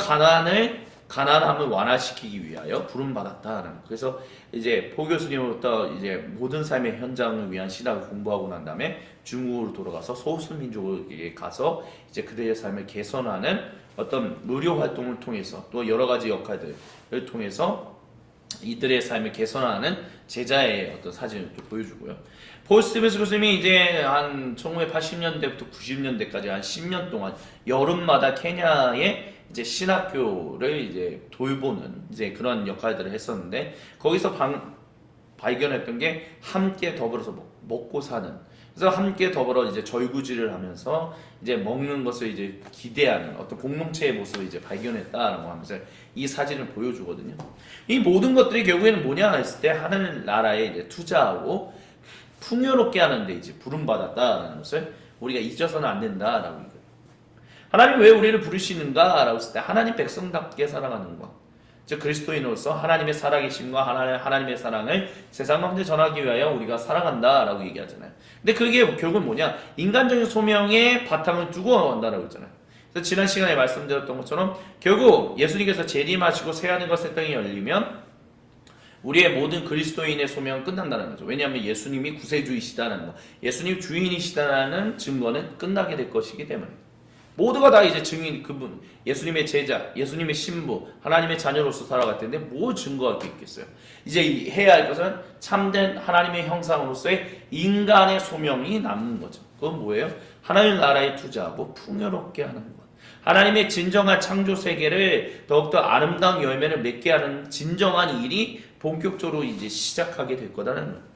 가난함을 완화시키기 위하여 부름받았다라는. 그래서 이제 포 교수님으로부터 이제 모든 삶의 현장을 위한 신학을 공부하고 난 다음에 중국으로 돌아가서 소수민족에게 가서 이제 그들의 삶을 개선하는 어떤 의료 활동을 통해서 또 여러 가지 역할들을 통해서 이들의 삶을 개선하는 제자의 어떤 사진을 또 보여주고요. 폴 스티븐스 교수님이 이제 한 1980년대부터 90년대까지 한 10년 동안 여름마다 케냐에 이제 신학교를 이제 돌보는 이제 그런 역할들을 했었는데 거기서 발견했던 게 함께 더불어서 먹고 사는. 그래서 함께 더불어 이제 절구질을 하면서 이제 먹는 것을 이제 기대하는 어떤 공동체의 모습을 이제 발견했다라고 하면서 이 사진을 보여주거든요. 이 모든 것들이 결국에는 뭐냐 했을 때 하나님 나라에 이제 투자하고 풍요롭게 하는데 이제 부름받았다라는 것을 우리가 잊어서는 안 된다라고 얘기해요. 하나님 왜 우리를 부르시는가라고 했을 때 하나님 백성답게 살아가는 것. 즉 그리스도인으로서 하나님의 살아계심과 하나님의 사랑을 세상 가운데 전하기 위하여 우리가 살아간다라고 얘기하잖아요. 근데 그게 결국은 뭐냐? 인간적인 소명에 바탕을 두고 간다라고 했잖아요. 그래서 지난 시간에 말씀드렸던 것처럼 결국 예수님께서 재림하시고 새하늘과 새 땅이 열리면 우리의 모든 그리스도인의 소명은 끝난다는 거죠. 왜냐하면 예수님이 구세주이시다는 거, 예수님 주인이시다는 증거는 끝나게 될 것이기 때문에 모두가 다 이제 증인 그분, 예수님의 제자, 예수님의 신부, 하나님의 자녀로서 살아갈 텐데 뭐 증거할 게 있겠어요? 이제 해야 할 것은 참된 하나님의 형상으로서의 인간의 소명이 남는 거죠. 그건 뭐예요? 하나님 나라에 투자하고 풍요롭게 하는 것. 하나님의 진정한 창조 세계를 더욱더 아름다운 열매를 맺게 하는 진정한 일이 본격적으로 이제 시작하게 될 거다라는 거예요.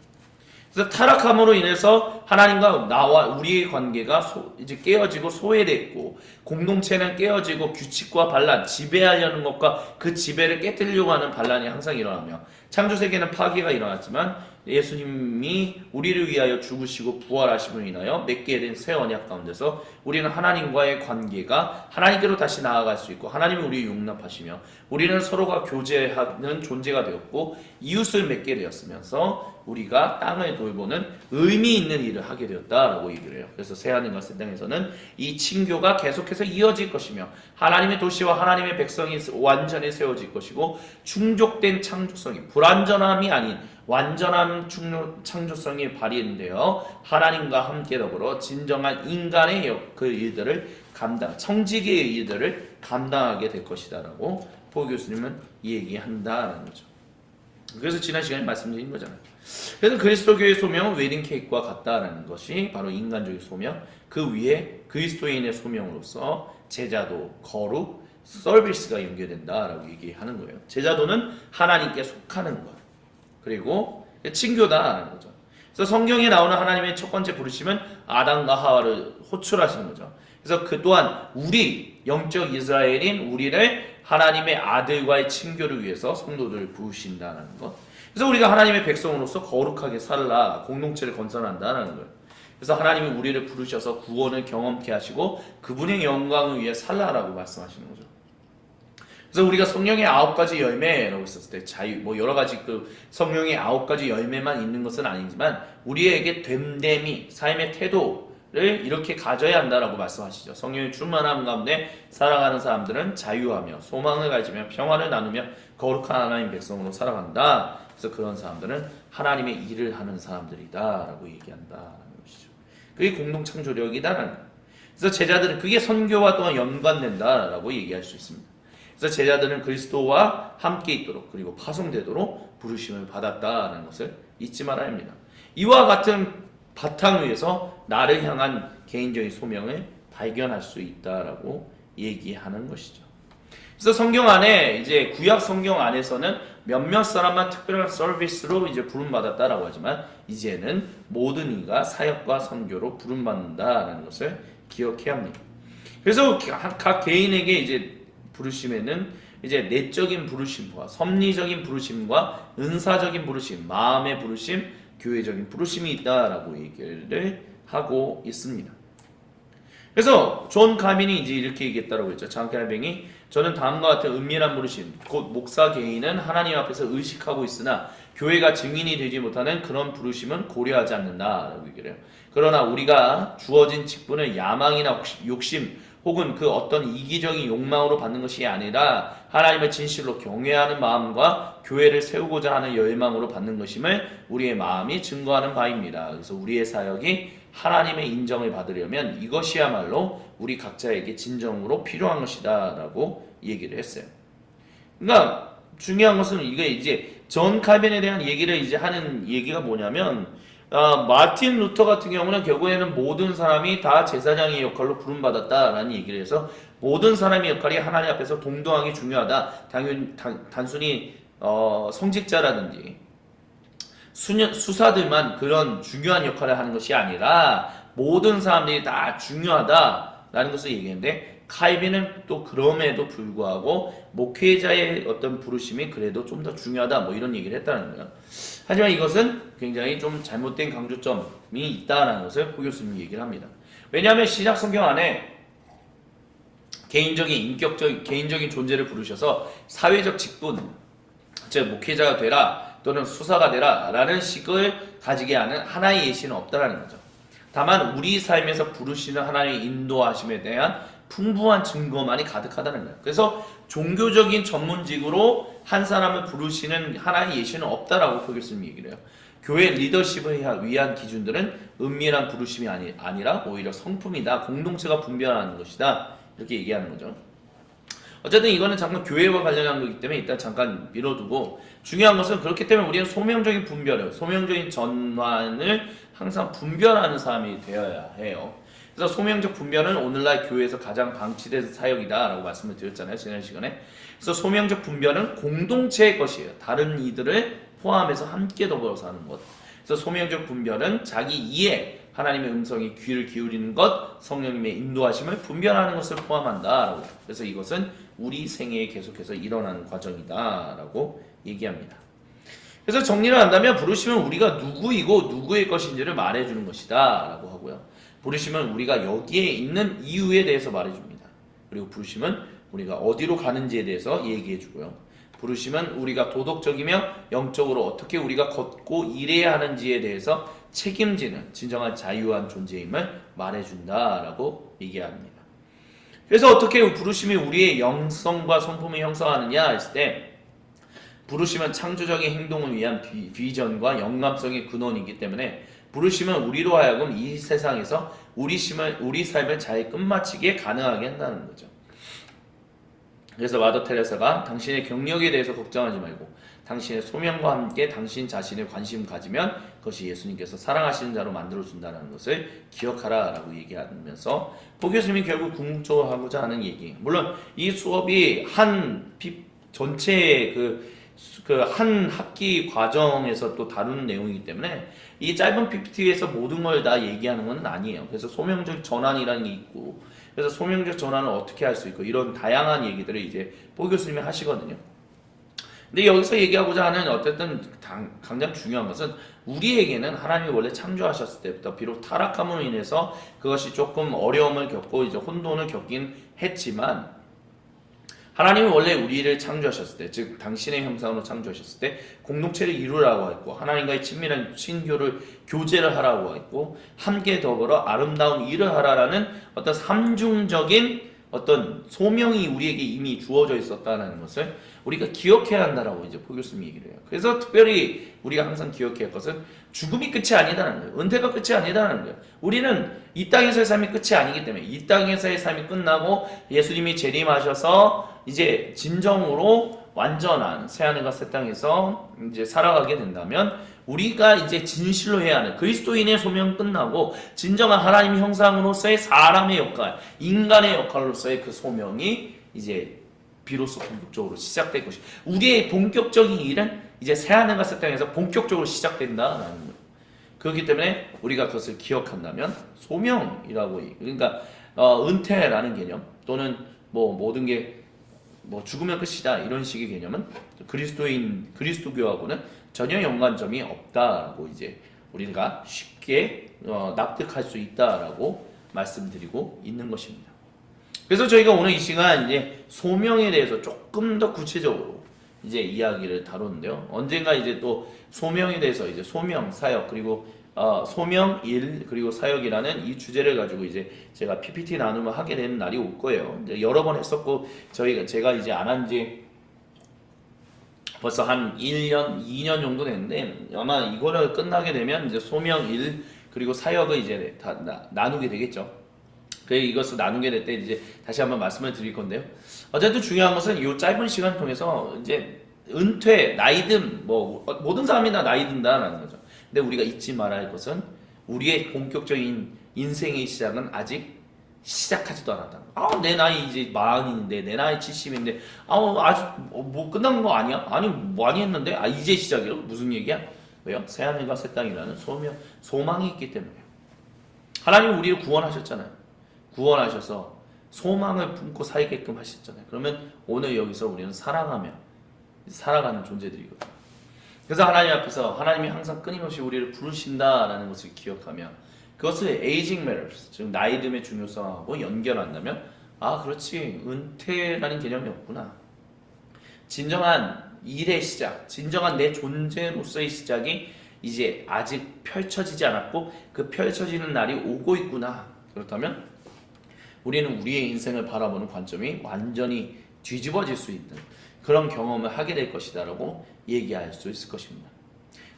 그래서 타락함으로 인해서 하나님과 나와 우리의 관계가 이제 깨어지고 소외됐고 공동체는 깨어지고 규칙과 반란, 지배하려는 것과 그 지배를 깨뜨리려고 하는 반란이 항상 일어나며 창조세계는 파괴가 일어났지만 예수님이 우리를 위하여 죽으시고 부활하심을 인하여 맺게 된 새 언약 가운데서 우리는 하나님과의 관계가 하나님께로 다시 나아갈 수 있고 하나님이 우리를 용납하시며 우리는 서로가 교제하는 존재가 되었고 이웃을 맺게 되었으면서 우리가 땅을 돌보는 의미 있는 일을 하게 되었다라고 얘기를 해요. 그래서 새하늘과 새 땅에서는 이 친교가 계속해서 이어질 것이며 하나님의 도시와 하나님의 백성이 완전히 세워질 것이고 충족된 창조성이 불완전함이 아닌 완전한 창조성이 발휘되어 하나님과 함께 더불어 진정한 인간의 그 일들을 청지기의 일들을 감당하게 될 것이다라고 포 교수님은 얘기한다는 거죠. 그래서 지난 시간에 말씀드린 거잖아요. 그래서 그리스도교의 소명은 웨딩 케이크와 같다라는 것이 바로 인간적인 소명, 그 위에 그리스도인의 소명으로서 제자도, 거룩, 서비스가 연결된다라고 얘기하는 거예요. 제자도는 하나님께 속하는 것. 그리고 친교다라는 거죠. 그래서 성경에 나오는 하나님의 첫 번째 부르심은 아담과 하와를 호출하시는 거죠. 그래서 그 또한 우리 영적 이스라엘인 우리를 하나님의 아들과의 친교를 위해서 성도들을 부르신다는 것. 그래서 우리가 하나님의 백성으로서 거룩하게 살라, 공동체를 건설한다는 거예요. 그래서 하나님이 우리를 부르셔서 구원을 경험케 하시고 그분의 영광을 위해 살라라고 말씀하시는 거죠. 그래서 우리가 성령의 9가지 열매라고 했었을 때 자유, 뭐 여러 가지 그 성령의 9가지 열매만 있는 것은 아니지만 우리에게 됨됨이 삶의 태도를 이렇게 가져야 한다라고 말씀하시죠. 성령의 충만함 가운데 살아가는 사람들은 자유하며 소망을 가지며 평화를 나누며 거룩한 하나님 백성으로 살아간다. 그래서 그런 사람들은 하나님의 일을 하는 사람들이다라고 얘기한다는 것이죠. 그게 공동 창조력이다라는 거예요. 그래서 제자들은 그게 선교와 또한 연관된다라고 얘기할 수 있습니다. 그래서 제자들은 그리스도와 함께 있도록 그리고 파송되도록 부르심을 받았다는 것을 잊지 말아야 합니다. 이와 같은 바탕 위에서 나를 향한 개인적인 소명을 발견할 수 있다라고 얘기하는 것이죠. 그래서 성경 안에 이제 구약 성경 안에서는 몇몇 사람만 특별한 서비스로 이제 부름받았다라고 하지만 이제는 모든 이가 사역과 선교로 부름받는다라는 것을 기억해야 합니다. 그래서 각 개인에게 이제 부르심에는 이제 내적인 부르심과 섭리적인 부르심과 은사적인 부르심, 마음의 부르심, 교회적인 부르심이 있다라고 얘기를 하고 있습니다. 그래서 존 카빈이 이제 이렇게 얘기했다라고 했죠. 존 카빈이 저는 다음과 같은 은밀한 부르심, 곧 목사 개인은 하나님 앞에서 의식하고 있으나 교회가 증인이 되지 못하는 그런 부르심은 고려하지 않는다라고 얘기를 해요. 그러나 우리가 주어진 직분을 야망이나 욕심 혹은 그 어떤 이기적인 욕망으로 받는 것이 아니라 하나님을 진실로 경외하는 마음과 교회를 세우고자 하는 열망으로 받는 것임을 우리의 마음이 증거하는 바입니다. 그래서 우리의 사역이 하나님의 인정을 받으려면 이것이야말로 우리 각자에게 진정으로 필요한 것이다 라고 얘기를 했어요. 그러니까 중요한 것은 이게 이제 존 칼빈에 대한 얘기를 이제 하는 얘기가 뭐냐면 마틴 루터 같은 경우는 결국에는 모든 사람이 다 제사장의 역할로 부름받았다라는 얘기를 해서 모든 사람의 역할이 하나님 앞에서 동등하게 중요하다. 단순히 성직자라든지 수사들만 그런 중요한 역할을 하는 것이 아니라 모든 사람들이 다 중요하다라는 것을 얘기했는데 칼빈은 또 그럼에도 불구하고 목회자의 어떤 부르심이 그래도 좀 더 중요하다 뭐 이런 얘기를 했다는 거예요. 하지만 이것은 굉장히 좀 잘못된 강조점이 있다는 것을 고 교수님이 얘기를 합니다. 왜냐하면 신약 성경 안에 개인적인 존재를 부르셔서 사회적 직분, 즉 목회자가 되라 또는 수사가 되라 라는 식을 가지게 하는 하나의 예시는 없다라는 거죠. 다만 우리 삶에서 부르시는 하나님의 인도하심에 대한 풍부한 증거만이 가득하다는 거예요. 그래서 종교적인 전문직으로 한 사람을 부르시는 하나의 예시는 없다라고 고 교수님이 얘기를 해요. 교회 리더십을 위한 기준들은 은밀한 부르심이 아니라 오히려 성품이다. 공동체가 분별하는 것이다. 이렇게 얘기하는 거죠. 어쨌든 이거는 잠깐 교회와 관련한 거기 때문에 일단 잠깐 밀어두고 중요한 것은 그렇기 때문에 우리는 소명적인 전환을 항상 분별하는 사람이 되어야 해요. 그래서 소명적 분별은 오늘날 교회에서 가장 방치된 사역이다라고 말씀을 드렸잖아요. 지난 시간에. 그래서 소명적 분별은 공동체의 것이에요. 다른 이들을 포함해서 함께 더불어서 하는 것. 그래서 소명적 분별은 자기 이해, 하나님의 음성에 귀를 기울이는 것, 성령님의 인도하심을 분별하는 것을 포함한다라고. 그래서 이것은 우리 생애에 계속해서 일어나는 과정이다라고 얘기합니다. 그래서 정리를 한다면 부르심은 우리가 누구이고 누구의 것인지를 말해주는 것이다라고 하고요. 부르심은 우리가 여기에 있는 이유에 대해서 말해줍니다. 그리고 부르심은 우리가 어디로 가는지에 대해서 얘기해주고요. 부르심은 우리가 도덕적이며 영적으로 어떻게 우리가 걷고 일해야 하는지에 대해서 책임지는 진정한 자유한 존재임을 말해준다라고 얘기합니다. 그래서 어떻게 부르심이 우리의 영성과 성품을 형성하느냐 했을 때 부르심은 창조적인 행동을 위한 비전과 영감성의 근원이기 때문에 부르심은 우리로 하여금 이 세상에서 우리 삶을 잘 끝마치게 가능하게 한다는 거죠. 그래서 마더 테레사가 당신의 경력에 대해서 걱정하지 말고 당신의 소명과 함께 당신 자신의 관심 가지면 그것이 예수님께서 사랑하시는 자로 만들어준다는 것을 기억하라 라고 얘기하면서 고 교수님이 결국 궁극적으로 하고자 하는 얘기, 물론 이 수업이 전체의 한 학기 과정에서 또 다루는 내용이기 때문에 이 짧은 PPT에서 모든 걸 다 얘기하는 건 아니에요. 그래서 소명적 전환이라는 게 있고, 그래서 소명적 전환을 어떻게 할 수 있고 이런 다양한 얘기들을 이제 보 교수님이 하시거든요. 근데 여기서 얘기하고자 하는 어쨌든 가장 중요한 것은 우리에게는 하나님이 원래 창조하셨을 때부터 비록 타락함으로 인해서 그것이 조금 어려움을 겪고 이제 혼돈을 겪긴 했지만 하나님은 원래 우리를 창조하셨을 때, 즉 당신의 형상으로 창조하셨을 때 공동체를 이루라고 했고 하나님과의 친밀한 교제를 하라고 했고 함께 더불어 아름다운 일을 하라라는 어떤 삼중적인 어떤 소명이 우리에게 이미 주어져 있었다는 것을 우리가 기억해야 한다라고 이제 보 교수님이 얘기를 해요. 그래서 특별히 우리가 항상 기억해야 할 것은 죽음이 끝이 아니다는 거예요. 은퇴가 끝이 아니다는 거예요. 우리는 이 땅에서의 삶이 끝이 아니기 때문에 이 땅에서의 삶이 끝나고 예수님이 재림하셔서 이제 진정으로 완전한 새하늘과 새 땅에서 이제 살아가게 된다면 우리가 이제 진실로 해야 하는 그리스도인의 소명 끝나고 진정한 하나님 형상으로서의 사람의 역할, 인간의 역할로서의 그 소명이 이제 비로소 본격적으로 시작될 것이. 우리의 본격적인 일은 이제 새하늘과 새 땅에서 본격적으로 시작된다라는 거예요. 그렇기 때문에 우리가 그것을 기억한다면 소명이라고, 그러니까 은퇴라는 개념 또는 뭐 모든 게 뭐 죽으면 끝이다 이런 식의 개념은 그리스도교하고는 전혀 연관점이 없다라고 이제 우리가 쉽게 납득할 수 있다라고 말씀드리고 있는 것입니다. 그래서 저희가 오늘 이 시간 이제 소명에 대해서 조금 더 구체적으로 이제 이야기를 다루는데요. 언젠가 이제 또 소명에 대해서 이제 소명, 사역 그리고 소명, 일 그리고 사역이라는 이 주제를 가지고 이제 제가 PPT 나눔을 하게 되는 날이 올 거예요. 이제 여러 번 했었고 제가 이제 안 한 지 벌써 한 1년, 2년 정도 됐는데 아마 이거를 끝나게 되면 이제 소명, 일 그리고 사역을 이제 다 나누게 되겠죠. 그래서 이것을 나누게 될 때 이제 다시 한번 말씀을 드릴 건데요. 어쨌든 중요한 것은 이 짧은 시간 통해서 이제 은퇴, 나이든 뭐 모든 사람이 다 나이 든다라는 거죠. 근데 우리가 잊지 말아야 할 것은 우리의 본격적인 인생의 시작은 아직 시작하지도 않았다. 내 나이 이제 40인데, 내 나이 70인데, 아직 뭐 끝난 거 아니야? 아니, 많이 했는데, 이제 시작이라고? 무슨 얘기야? 왜요? 새하늘과 새 땅이라는 소망이 있기 때문에요. 하나님 우리를 구원하셨잖아요. 구원하셔서 소망을 품고 살게끔 하셨잖아요. 그러면 오늘 여기서 우리는 사랑하며 살아가는 존재들이거든요. 그래서 하나님 앞에서 하나님이 항상 끊임없이 우리를 부르신다라는 것을 기억하며 그것을 aging matters, 즉 나이 듦의 중요성하고 연결한다면 아 그렇지 은퇴라는 개념이 없구나. 진정한 일의 시작, 진정한 내 존재로서의 시작이 이제 아직 펼쳐지지 않았고 그 펼쳐지는 날이 오고 있구나. 그렇다면 우리는 우리의 인생을 바라보는 관점이 완전히 뒤집어질 수 있는 그런 경험을 하게 될 것이다 라고 얘기할 수 있을 것입니다.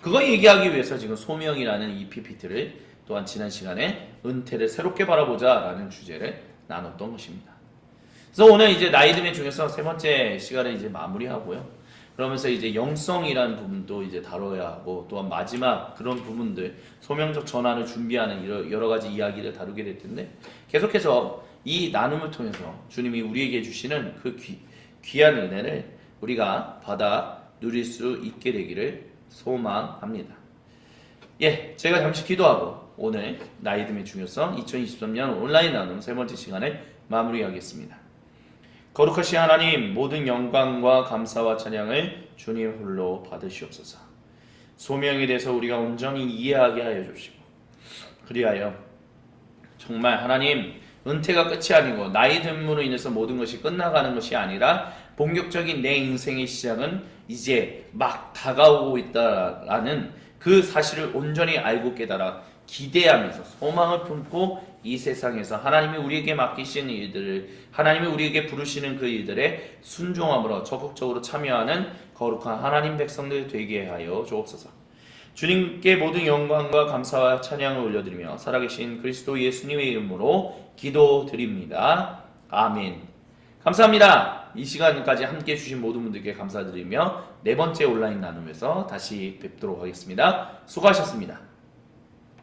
그거 얘기하기 위해서 지금 소명이라는 이 PPT를 또한 지난 시간에 은퇴를 새롭게 바라보자 라는 주제를 나눴던 것입니다. 그래서 오늘 이제 나이 듦의 중에서 세 번째 시간을 이제 마무리하고요. 그러면서 이제 영성이라는 부분도 이제 다뤄야 하고 또한 마지막 그런 부분들 소명적 전환을 준비하는 여러 가지 이야기를 다루게 될 텐데 계속해서 이 나눔을 통해서 주님이 우리에게 주시는 그 귀한 은혜를 우리가 받아 누릴 수 있게 되기를 소망합니다. 예, 제가 잠시 기도하고 오늘 나이 듦의 중요성 2023년 온라인 나눔 세 번째 시간을 마무리하겠습니다. 거룩하신 하나님, 모든 영광과 감사와 찬양을 주님 홀로 받으시옵소서. 소명에 대해서 우리가 온전히 이해하게 하여 주시고 그리하여 정말 하나님 은퇴가 끝이 아니고 나이 듦으로 인해서 모든 것이 끝나가는 것이 아니라 본격적인 내 인생의 시작은 이제 막 다가오고 있다라는 그 사실을 온전히 알고 깨달아 기대하면서 소망을 품고 이 세상에서 하나님이 우리에게 맡기신 일들을 하나님이 우리에게 부르시는 그 일들에 순종함으로 적극적으로 참여하는 거룩한 하나님 백성들 되게 하여 주옵소서. 주님께 모든 영광과 감사와 찬양을 올려드리며 살아계신 그리스도 예수님의 이름으로 기도드립니다. 아멘. 감사합니다. 이 시간까지 함께 해주신 모든 분들께 감사드리며 네 번째 온라인 나눔에서 다시 뵙도록 하겠습니다. 수고하셨습니다.